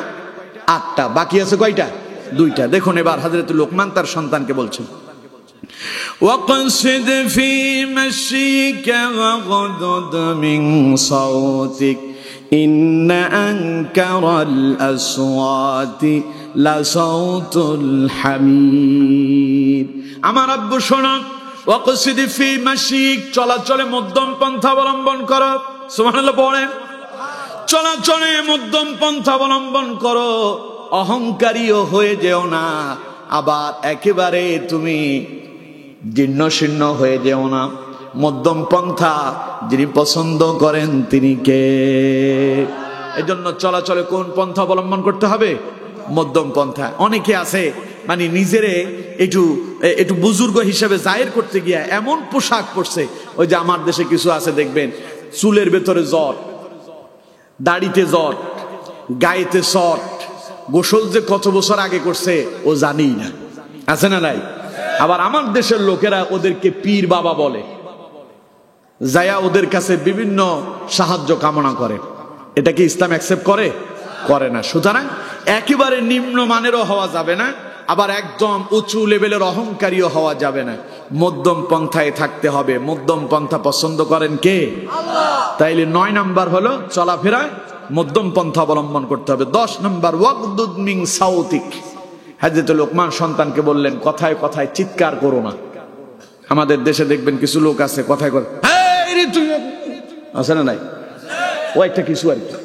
8টা। বাকি আছে কয়টা? 2টা। দেখুন এবার হযরত লোকমান তার সন্তানকে বলছেন, ওয়াকসিদ ফি মাশিকা ওয়াগদুদ মিন সাওতিক ইন্না আনকারাল আসওয়াতি লাসাউতুল হামির। আমার আব্বু শোনো, ওয়াকসিদ ফি মাশিক, চলাচলে মধ্যম পন্থা অবলম্বন করো। সুবহানাল্লাহ পড়েন। চলাচলে মধ্যম পন্থা অবলম্বন করো, অহংকারীও হয়ে যেও না, আবার একেবারে তুমি জীর্ণ শীর্ণ হয়ে যেও না। মধ্যম পন্থা যিনি পছন্দ করেন তিনি কে? এজন্য চলাচলে কোন পন্থা অবলম্বন করতে হবে? মধ্যম পন্থা। অনেকে আছে মানে নিজেরে একটু বুজুর্গ হিসেবে জাহির করতে গিয়া এমন পোশাক পরছে, ওই যে আমার দেশে কিছু আছে দেখবেন, চুলের ভেতরে জট, দাড়িতে জট, গায়েতে শর্ট, গোসল যে কত বছর আগে করছে ও জানেই না। আছে না নাই? আবার আমার দেশের লোকেরা ওদেরকে পীর বাবা বলে, যায়া ওদের কাছে বিভিন্ন সাহায্য কামনা করে। এটা কি ইসলাম অ্যাকসেপ্ট করে? করে না। সুতরাং একেবারে নিম্ন মানেরও হওয়া যাবে না, আবার একদম উঁচু লেভেলের অহংকারীও হওয়া যাবে না। মধ্যম পন্থায় থাকতে হবে। মধ্যম পন্থা পছন্দ করেন কে? আল্লাহ। তাইলে 9 নাম্বার হলো চলাফেরায় মধ্যম পন্থা অবলম্বন করতে হবে। 10 নাম্বার, ওয়াগদুদ মিন সাওতিক। হযরত লোকমান সন্তানকে বললেন, কথায় কথায় চিৎকার করো না। আমাদের দেশে দেখবেন কিছু লোক আছে কথায় কথা, আছে না নাই? ও একটা কিছু আর কি,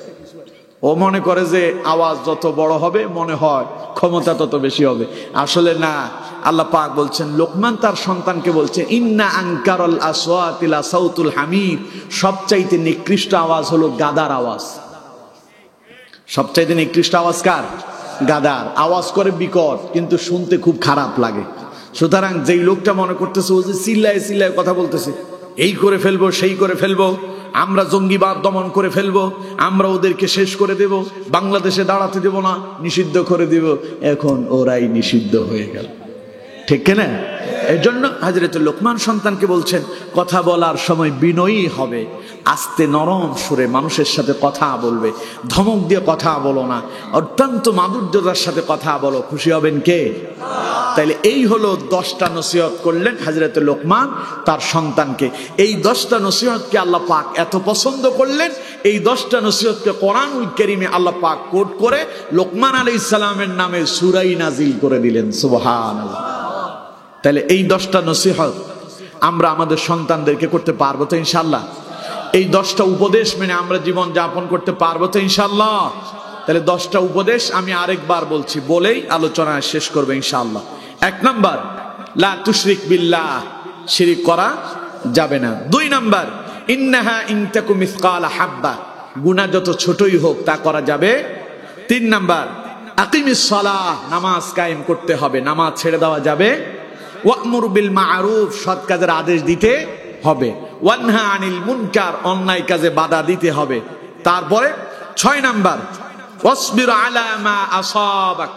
ও মনে করে যে আওয়াজ যত বড় হবে মনে হয় ক্ষমতা তত বেশি হবে। আসলে না। আল্লাহ পাক বলছেন, লোকমান তার সন্তানকে বলছে, ইন্না আনকারাল আসওয়াতি লা সাউতুল হামির, সবচাইতে নিকৃষ্ট আওয়াজ হলো গাদার আওয়াজ। সবচাইতে নিকৃষ্ট আওয়াজ কার? গাদার। আওয়াজ করে বিকট, কিন্তু শুনতে খুব খারাপ লাগে। সুতরাং যেই লোকটা মনে করতেছে ও যে চিল্লায় চিল্লায় কথা বলতেছে, এই করে ফেলবো সেই করে ফেলবো, আমরা জঙ্গিবাদ দমন করে ফেলবো, আমরা ওদেরকে শেষ করে দেব, বাংলাদেশে দাঁড়াতে দেব না, নিষিদ্ধ করে দেব, এখন ওরাই নিষিদ্ধ হয়ে গেল। ঠিক কিনা? এর জন্য হযরত লোকমান সন্তানকে বলছেন, কথা বলার সময় বিনয়ী হবে, আস্তে নরম সুরে মানুষের সাথে কথা বলবে, ধমক দিয়ে কথা বলো না, অত্যন্ত মাধুর্যতার সাথে কথা বলো। খুশি হবেন কে? তাইলে এই হলো 10টা নসিহত করলেন হযরত লোকমান তার সন্তানকে। এই 10টা নসিহতকে আল্লাহ পাক এত পছন্দ করলেন, এই 10টা নসিহতকে কোরআনুল কারীমে আল্লাহ পাক কোট করে লোকমান আলাইহিস সালামের নামে সূরা নাজিল করে দিলেন। সুবহানাল্লাহ। তাহলে এই 10টা নসিহত আমরা আমাদের সন্তানদেরকে করতে পারবো তো ইনশাআল্লাহ? এই 10টা উপদেশ মেনে আমরা জীবন যাপন করতে পারবো তো ইনশাআল্লাহ? তাহলে 10টা উপদেশ আমি আরেকবার বলছি, বলেই আলোচনা শেষ করবো ইনশাআল্লাহ। 1 নাম্বার, লা তুশরিক বিল্লাহ, শিরিক করা যাবে না। 2 নাম্বার, ইন্নাহা ইন তাকু মিসকালা হাব্বা, গুনাহ যত ছোটই হোক তা করা যাবে। 3 নাম্বার, আকিমিস সালাহ, নামাজ কায়েম করতে হবে, নামাজ ছেড়ে দেওয়া যাবে। ওয়া'মুর বিল মা'রুফ, সৎ কাজের আদেশ দিতে হবে। ওয়ানহা আনিল মুনকার, অন্যায় কাজে বাধা দিতে হবে। তারপরে 6 নাম্বার, ওয়াসবির আলা মা আসাবাক,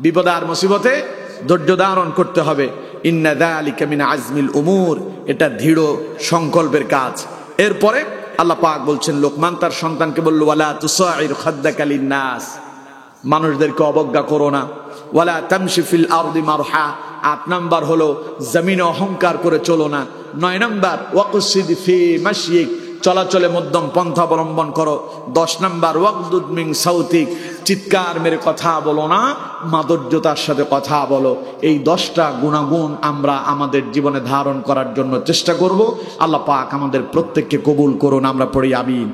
বিপদ আর মুসিবতে ধৈর্য ধারণ করতে হবে। ইন্না যালিকা মিন আজমিল উমুর, এটা দৃঢ় সংকল্পের কাজ। এরপরে আল্লাহ পাক বলছেন, লোকমান তার সন্তানকে বলল, ওয়ালা তুসাইর খাদ্দাকা লিন্নাস, মানুষদেরকে অবজ্ঞা করো না। ওয়ালা তামশি ফিল আরদি মারহা, 8 নাম্বার হলো জমিনে অহংকার করে চলো না। 9 নাম্বার, ওয়াকসিদ ফি মাশিক, চলাচলে মধ্যম পন্থা অবলম্বন করো। 10 নাম্বার, ওয়াগদুদ মিন সাউতিক, চিৎকার মেরে কথা বলো না, মাধুর্যতার সাথে কথা বলো। এই 10টা গুণাগুণ আমরা আমাদের জীবনে ধারণ করার জন্য চেষ্টা করব। আল্লাহ পাক আমাদের প্রত্যেককে কবুল করুন। আমরা পড়ি আমিন।